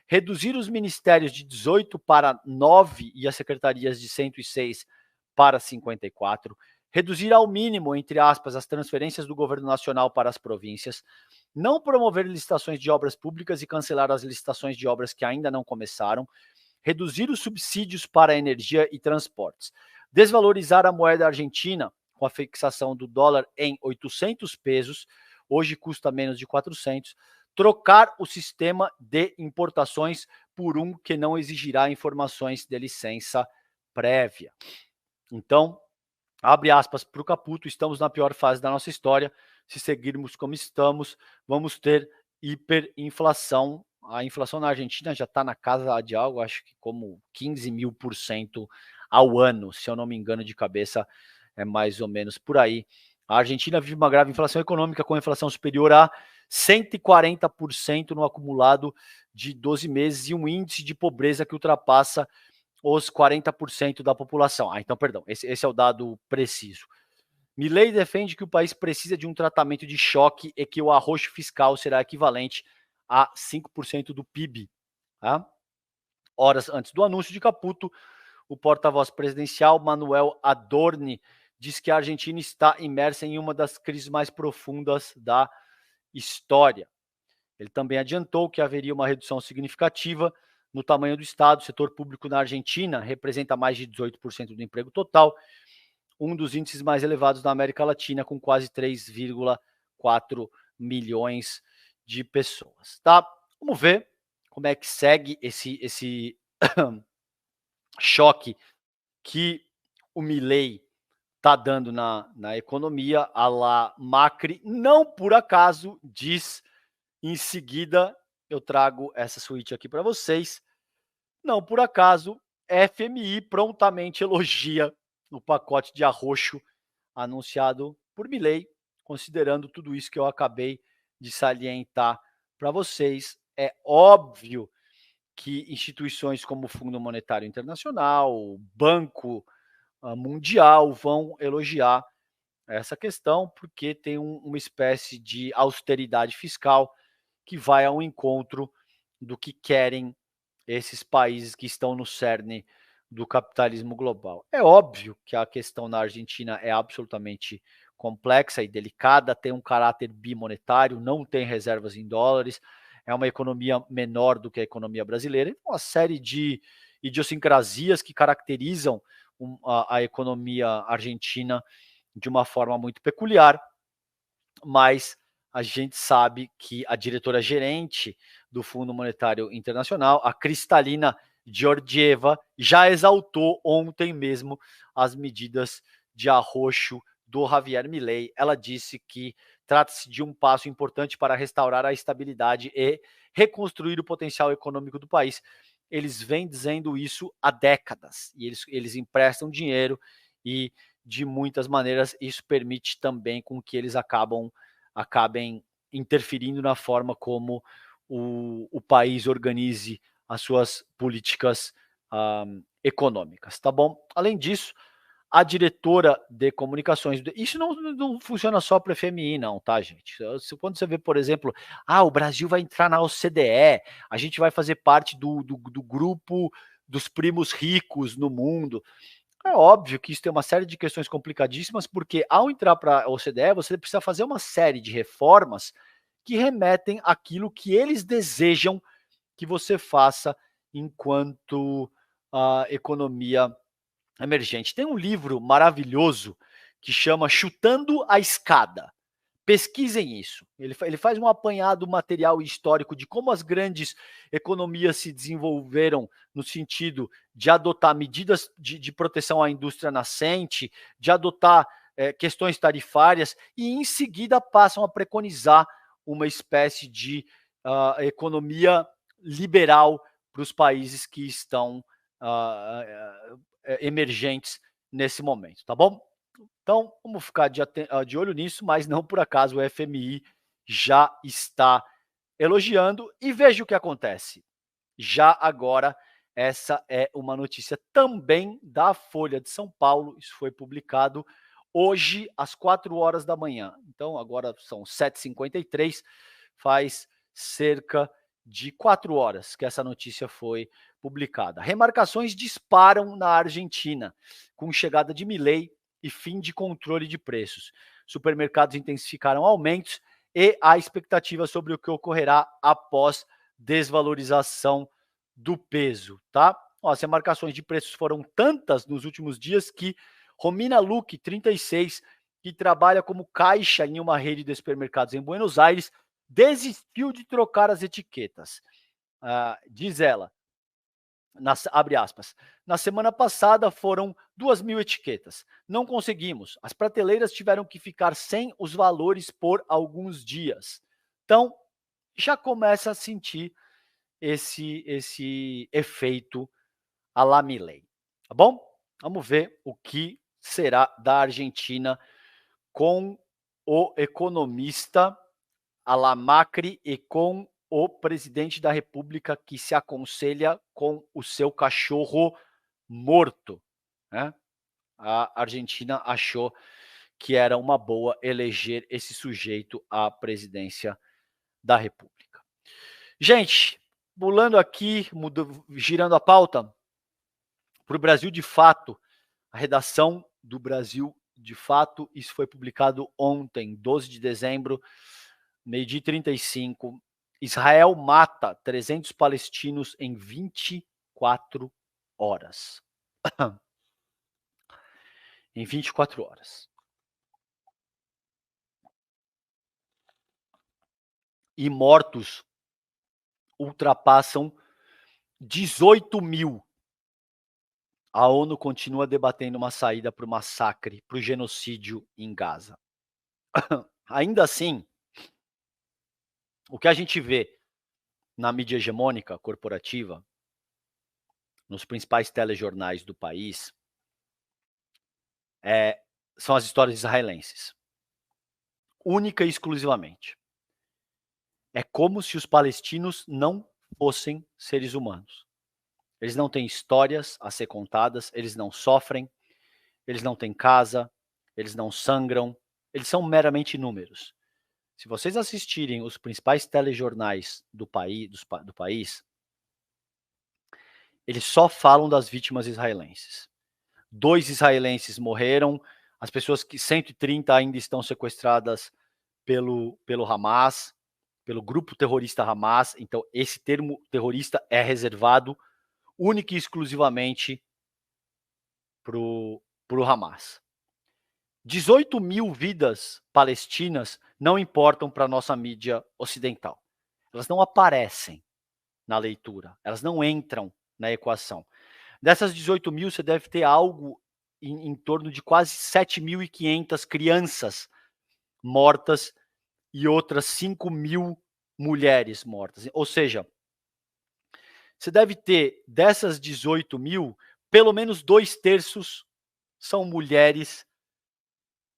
reduzir os ministérios de 18 para 9 e as secretarias de 106 para 54, reduzir ao mínimo, entre aspas, as transferências do governo nacional para as províncias, não promover licitações de obras públicas e cancelar as licitações de obras que ainda não começaram, reduzir os subsídios para energia e transportes, desvalorizar a moeda argentina com a fixação do dólar em 800 pesos, hoje custa menos de 400, trocar o sistema de importações por um que não exigirá informações de licença prévia. Então, abre aspas para o Caputo, estamos na pior fase da nossa história, se seguirmos como estamos, vamos ter hiperinflação. A inflação na Argentina já está na casa de algo, acho que como 15.000% ao ano, se eu não me engano de cabeça, é mais ou menos por aí. A Argentina vive uma grave inflação econômica, com inflação superior a 140% no acumulado de 12 meses e um índice de pobreza que ultrapassa os 40% da população. Então, perdão, esse é o dado preciso. Milei defende que o país precisa de um tratamento de choque e que o arroxo fiscal será equivalente a 5% do PIB. Tá? Horas antes do anúncio de Caputo, o porta-voz presidencial, Manuel Adorni, diz que a Argentina está imersa em uma das crises mais profundas da história. Ele também adiantou que haveria uma redução significativa no tamanho do Estado. O setor público na Argentina representa mais de 18% do emprego total, um dos índices mais elevados da América Latina, com quase 3,4 milhões de pessoas. Tá? Vamos ver como é que segue esse choque que o Milei está dando na economia, a la Macri. Não por acaso, diz em seguida, eu trago essa suíte aqui para vocês. Não por acaso, FMI prontamente elogia o pacote de arroxo anunciado por Milei, considerando tudo isso que eu acabei de salientar para vocês. É óbvio que instituições como o Fundo Monetário Internacional, o Banco Mundial vão elogiar essa questão, porque tem uma espécie de austeridade fiscal que vai ao encontro do que querem esses países que estão no cerne do capitalismo global. É óbvio que a questão na Argentina é absolutamente complexa e delicada, tem um caráter bimonetário, não tem reservas em dólares, é uma economia menor do que a economia brasileira, uma série de idiosincrasias que caracterizam a economia argentina de uma forma muito peculiar, mas a gente sabe que a diretora gerente do Fundo Monetário Internacional, a Kristalina Georgieva, já exaltou ontem mesmo as medidas de arroxo do Javier Milei. Ela disse que trata-se de um passo importante para restaurar a estabilidade e reconstruir o potencial econômico do país. Eles vêm dizendo isso há décadas e eles emprestam dinheiro e de muitas maneiras isso permite também com que eles acabem interferindo na forma como o país organize as suas políticas econômicas, tá bom? Além disso, a diretora de comunicações, isso não funciona só para o FMI, não, tá, gente? Quando você vê, por exemplo, o Brasil vai entrar na OCDE, a gente vai fazer parte do grupo dos primos ricos no mundo. É óbvio que isso tem uma série de questões complicadíssimas, porque ao entrar para a OCDE, você precisa fazer uma série de reformas que remetem àquilo que eles desejam que você faça enquanto economia emergente. Tem um livro maravilhoso que chama Chutando a Escada. Pesquisem isso. Ele faz um apanhado material histórico de como as grandes economias se desenvolveram no sentido de adotar medidas de proteção à indústria nascente, de adotar questões tarifárias e, em seguida, passam a preconizar uma espécie de economia liberal para os países que estão emergentes nesse momento, tá bom? Então, vamos ficar de olho nisso, mas não por acaso o FMI já está elogiando. E veja o que acontece. Já agora, essa é uma notícia também da Folha de São Paulo. Isso foi publicado hoje às 4 horas da manhã. Então, agora são 7h53, faz cerca de 4 horas que essa notícia foi publicada. Remarcações disparam na Argentina, com chegada de Milei e fim de controle de preços. Supermercados intensificaram aumentos e há expectativa sobre o que ocorrerá após desvalorização do peso, tá? As remarcações de preços foram tantas nos últimos dias que Romina Luque, 36, que trabalha como caixa em uma rede de supermercados em Buenos Aires, desistiu de trocar as etiquetas. Diz ela, abre aspas, na semana passada foram 2.000 etiquetas. Não conseguimos. As prateleiras tiveram que ficar sem os valores por alguns dias. Então, já começa a sentir esse efeito à la Milei. Tá bom? Vamos ver o que será da Argentina com o economista à la Macri e com o presidente da República que se aconselha com o seu cachorro morto. Né? A Argentina achou que era uma boa eleger esse sujeito à presidência da República. Gente, pulando aqui, girando a pauta, para o Brasil de Fato, a redação do Brasil de Fato, isso foi publicado ontem, 12 de dezembro, meio-dia 35. Israel mata 300 palestinos em 24 horas. Em 24 horas. E mortos ultrapassam 18 mil. A ONU continua debatendo uma saída para o massacre, para o genocídio em Gaza. Ainda assim, o que a gente vê na mídia hegemônica corporativa, nos principais telejornais do país, são as histórias israelenses. Única e exclusivamente. É como se os palestinos não fossem seres humanos. Eles não têm histórias a ser contadas, eles não sofrem, eles não têm casa, eles não sangram, eles são meramente números. Se vocês assistirem os principais telejornais do país, eles só falam das vítimas israelenses. 2 israelenses morreram, as pessoas que 130 ainda estão sequestradas pelo Hamas, pelo grupo terrorista Hamas. Então, esse termo terrorista é reservado única e exclusivamente para o Hamas. 18 mil vidas palestinas não importam para a nossa mídia ocidental. Elas não aparecem na leitura, elas não entram na equação. Dessas 18 mil, você deve ter algo em torno de quase 7.500 crianças mortas e outras 5 mil mulheres mortas. Ou seja, você deve ter dessas 18 mil, pelo menos 2/3 são mulheres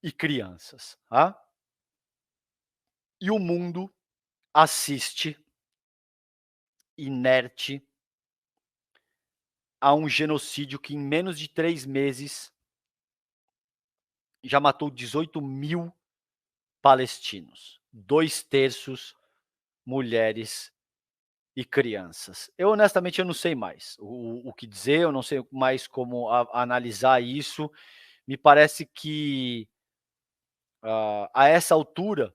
e crianças. Tá? E o mundo assiste inerte a um genocídio que em menos de 3 meses já matou 18 mil palestinos, 2/3 mulheres e crianças. Eu honestamente não sei mais o que dizer, eu não sei mais como analisar isso. Me parece que a essa altura,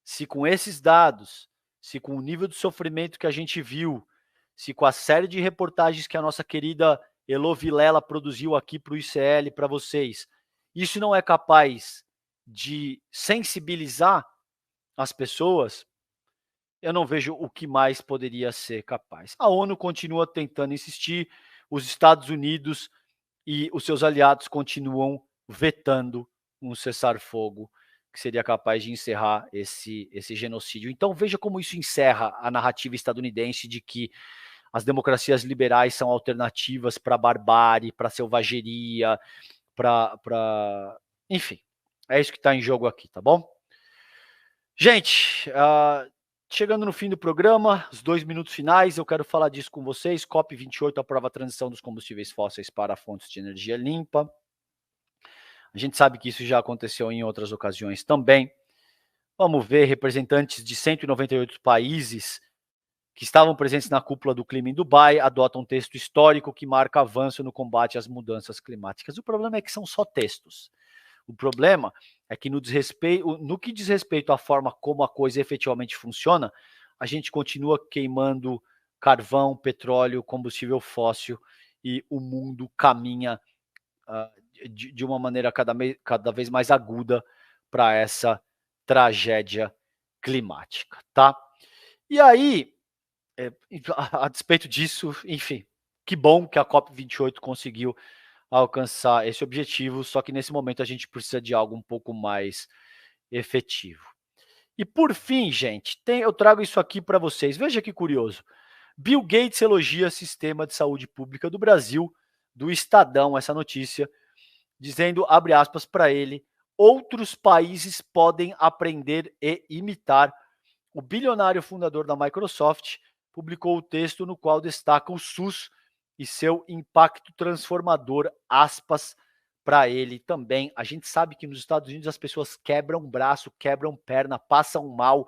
se com esses dados, se com o nível de sofrimento que a gente viu, se com a série de reportagens que a nossa querida Elo Vilela produziu aqui para o ICL, para vocês, isso não é capaz de sensibilizar as pessoas, eu não vejo o que mais poderia ser capaz. A ONU continua tentando insistir, os Estados Unidos e os seus aliados continuam vetando um cessar-fogo que seria capaz de encerrar esse genocídio. Então veja como isso encerra a narrativa estadunidense de que as democracias liberais são alternativas para a barbárie, para a selvageria, enfim, é isso que está em jogo aqui, tá bom? Gente, chegando no fim do programa, os 2 minutos finais, eu quero falar disso com vocês. COP28 aprova a transição dos combustíveis fósseis para fontes de energia limpa. A gente sabe que isso já aconteceu em outras ocasiões também. Vamos ver, representantes de 198 países que estavam presentes na cúpula do clima em Dubai adotam um texto histórico que marca avanço no combate às mudanças climáticas. O problema é que são só textos. O problema é que no que diz respeito à forma como a coisa efetivamente funciona, a gente continua queimando carvão, petróleo, combustível fóssil e o mundo caminha de uma maneira cada vez mais aguda para essa tragédia climática, tá? E aí, a despeito disso, enfim, que bom que a COP28 conseguiu alcançar esse objetivo, só que nesse momento a gente precisa de algo um pouco mais efetivo. E por fim, gente, eu trago isso aqui para vocês. Veja que curioso. Bill Gates elogia sistema de saúde pública do Brasil, do Estadão, essa notícia, dizendo, abre aspas para ele, outros países podem aprender e imitar. O bilionário fundador da Microsoft publicou o texto no qual destaca o SUS e seu impacto transformador, aspas, para ele também. A gente sabe que nos Estados Unidos as pessoas quebram braço, quebram perna, passam mal,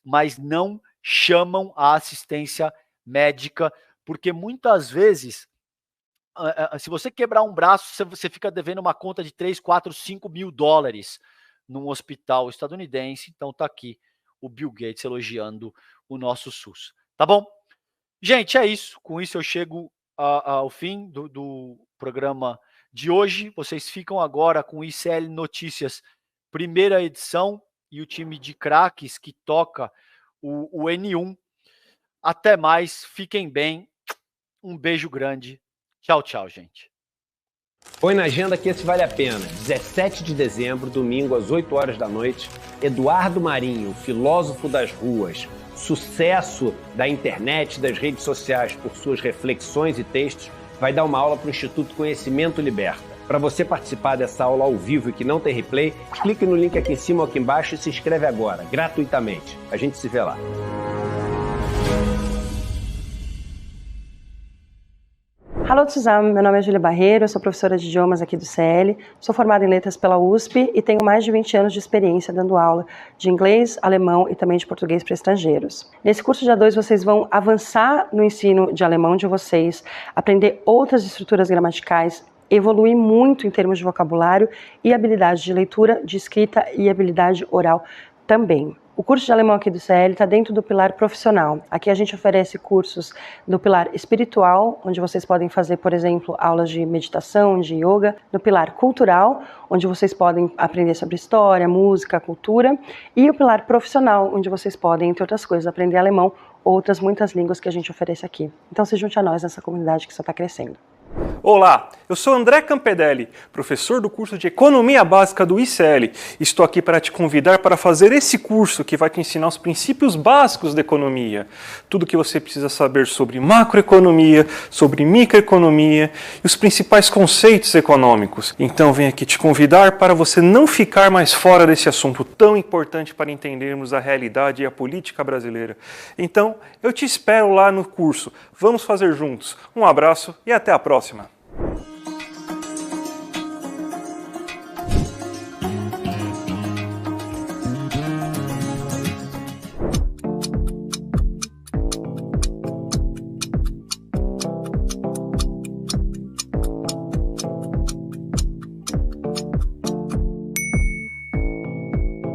mas não chamam a assistência médica, porque muitas vezes, se você quebrar um braço, você fica devendo uma conta de 3, 4, 5 mil dólares num hospital estadunidense. Então tá aqui o Bill Gates elogiando o nosso SUS. Tá bom? Gente, é isso. Com isso eu chego ao fim do programa de hoje. Vocês ficam agora com o ICL Notícias, primeira edição, e o time de craques que toca o N1. Até mais, fiquem bem. Um beijo grande. Tchau, tchau, gente. Põe na agenda que esse vale a pena. 17 de dezembro, domingo, às 8 horas da noite, Eduardo Marinho, filósofo das ruas, sucesso da internet, das redes sociais por suas reflexões e textos, vai dar uma aula para o Instituto Conhecimento Liberta. Para você participar dessa aula ao vivo e que não tem replay, clique no link aqui em cima ou aqui embaixo e se inscreve agora, gratuitamente. A gente se vê lá. Hallo zusammen, meu nome é Júlia Barreiro, eu sou professora de idiomas aqui do CL, sou formada em letras pela USP e tenho mais de 20 anos de experiência dando aula de inglês, alemão e também de português para estrangeiros. Nesse curso de A2 vocês vão avançar no ensino de alemão de vocês, aprender outras estruturas gramaticais, evoluir muito em termos de vocabulário e habilidade de leitura, de escrita e habilidade oral também. O curso de alemão aqui do CL está dentro do pilar profissional. Aqui a gente oferece cursos do pilar espiritual, onde vocês podem fazer, por exemplo, aulas de meditação, de yoga. No pilar cultural, onde vocês podem aprender sobre história, música, cultura. E o pilar profissional, onde vocês podem, entre outras coisas, aprender alemão ou outras muitas línguas que a gente oferece aqui. Então se junte a nós nessa comunidade que só está crescendo. Olá, eu sou André Campedelli, professor do curso de Economia Básica do ICL. Estou aqui para te convidar para fazer esse curso que vai te ensinar os princípios básicos da economia. Tudo o que você precisa saber sobre macroeconomia, sobre microeconomia e os principais conceitos econômicos. Então venho aqui te convidar para você não ficar mais fora desse assunto tão importante para entendermos a realidade e a política brasileira. Então eu te espero lá no curso. Vamos fazer juntos. Um abraço e até a próxima.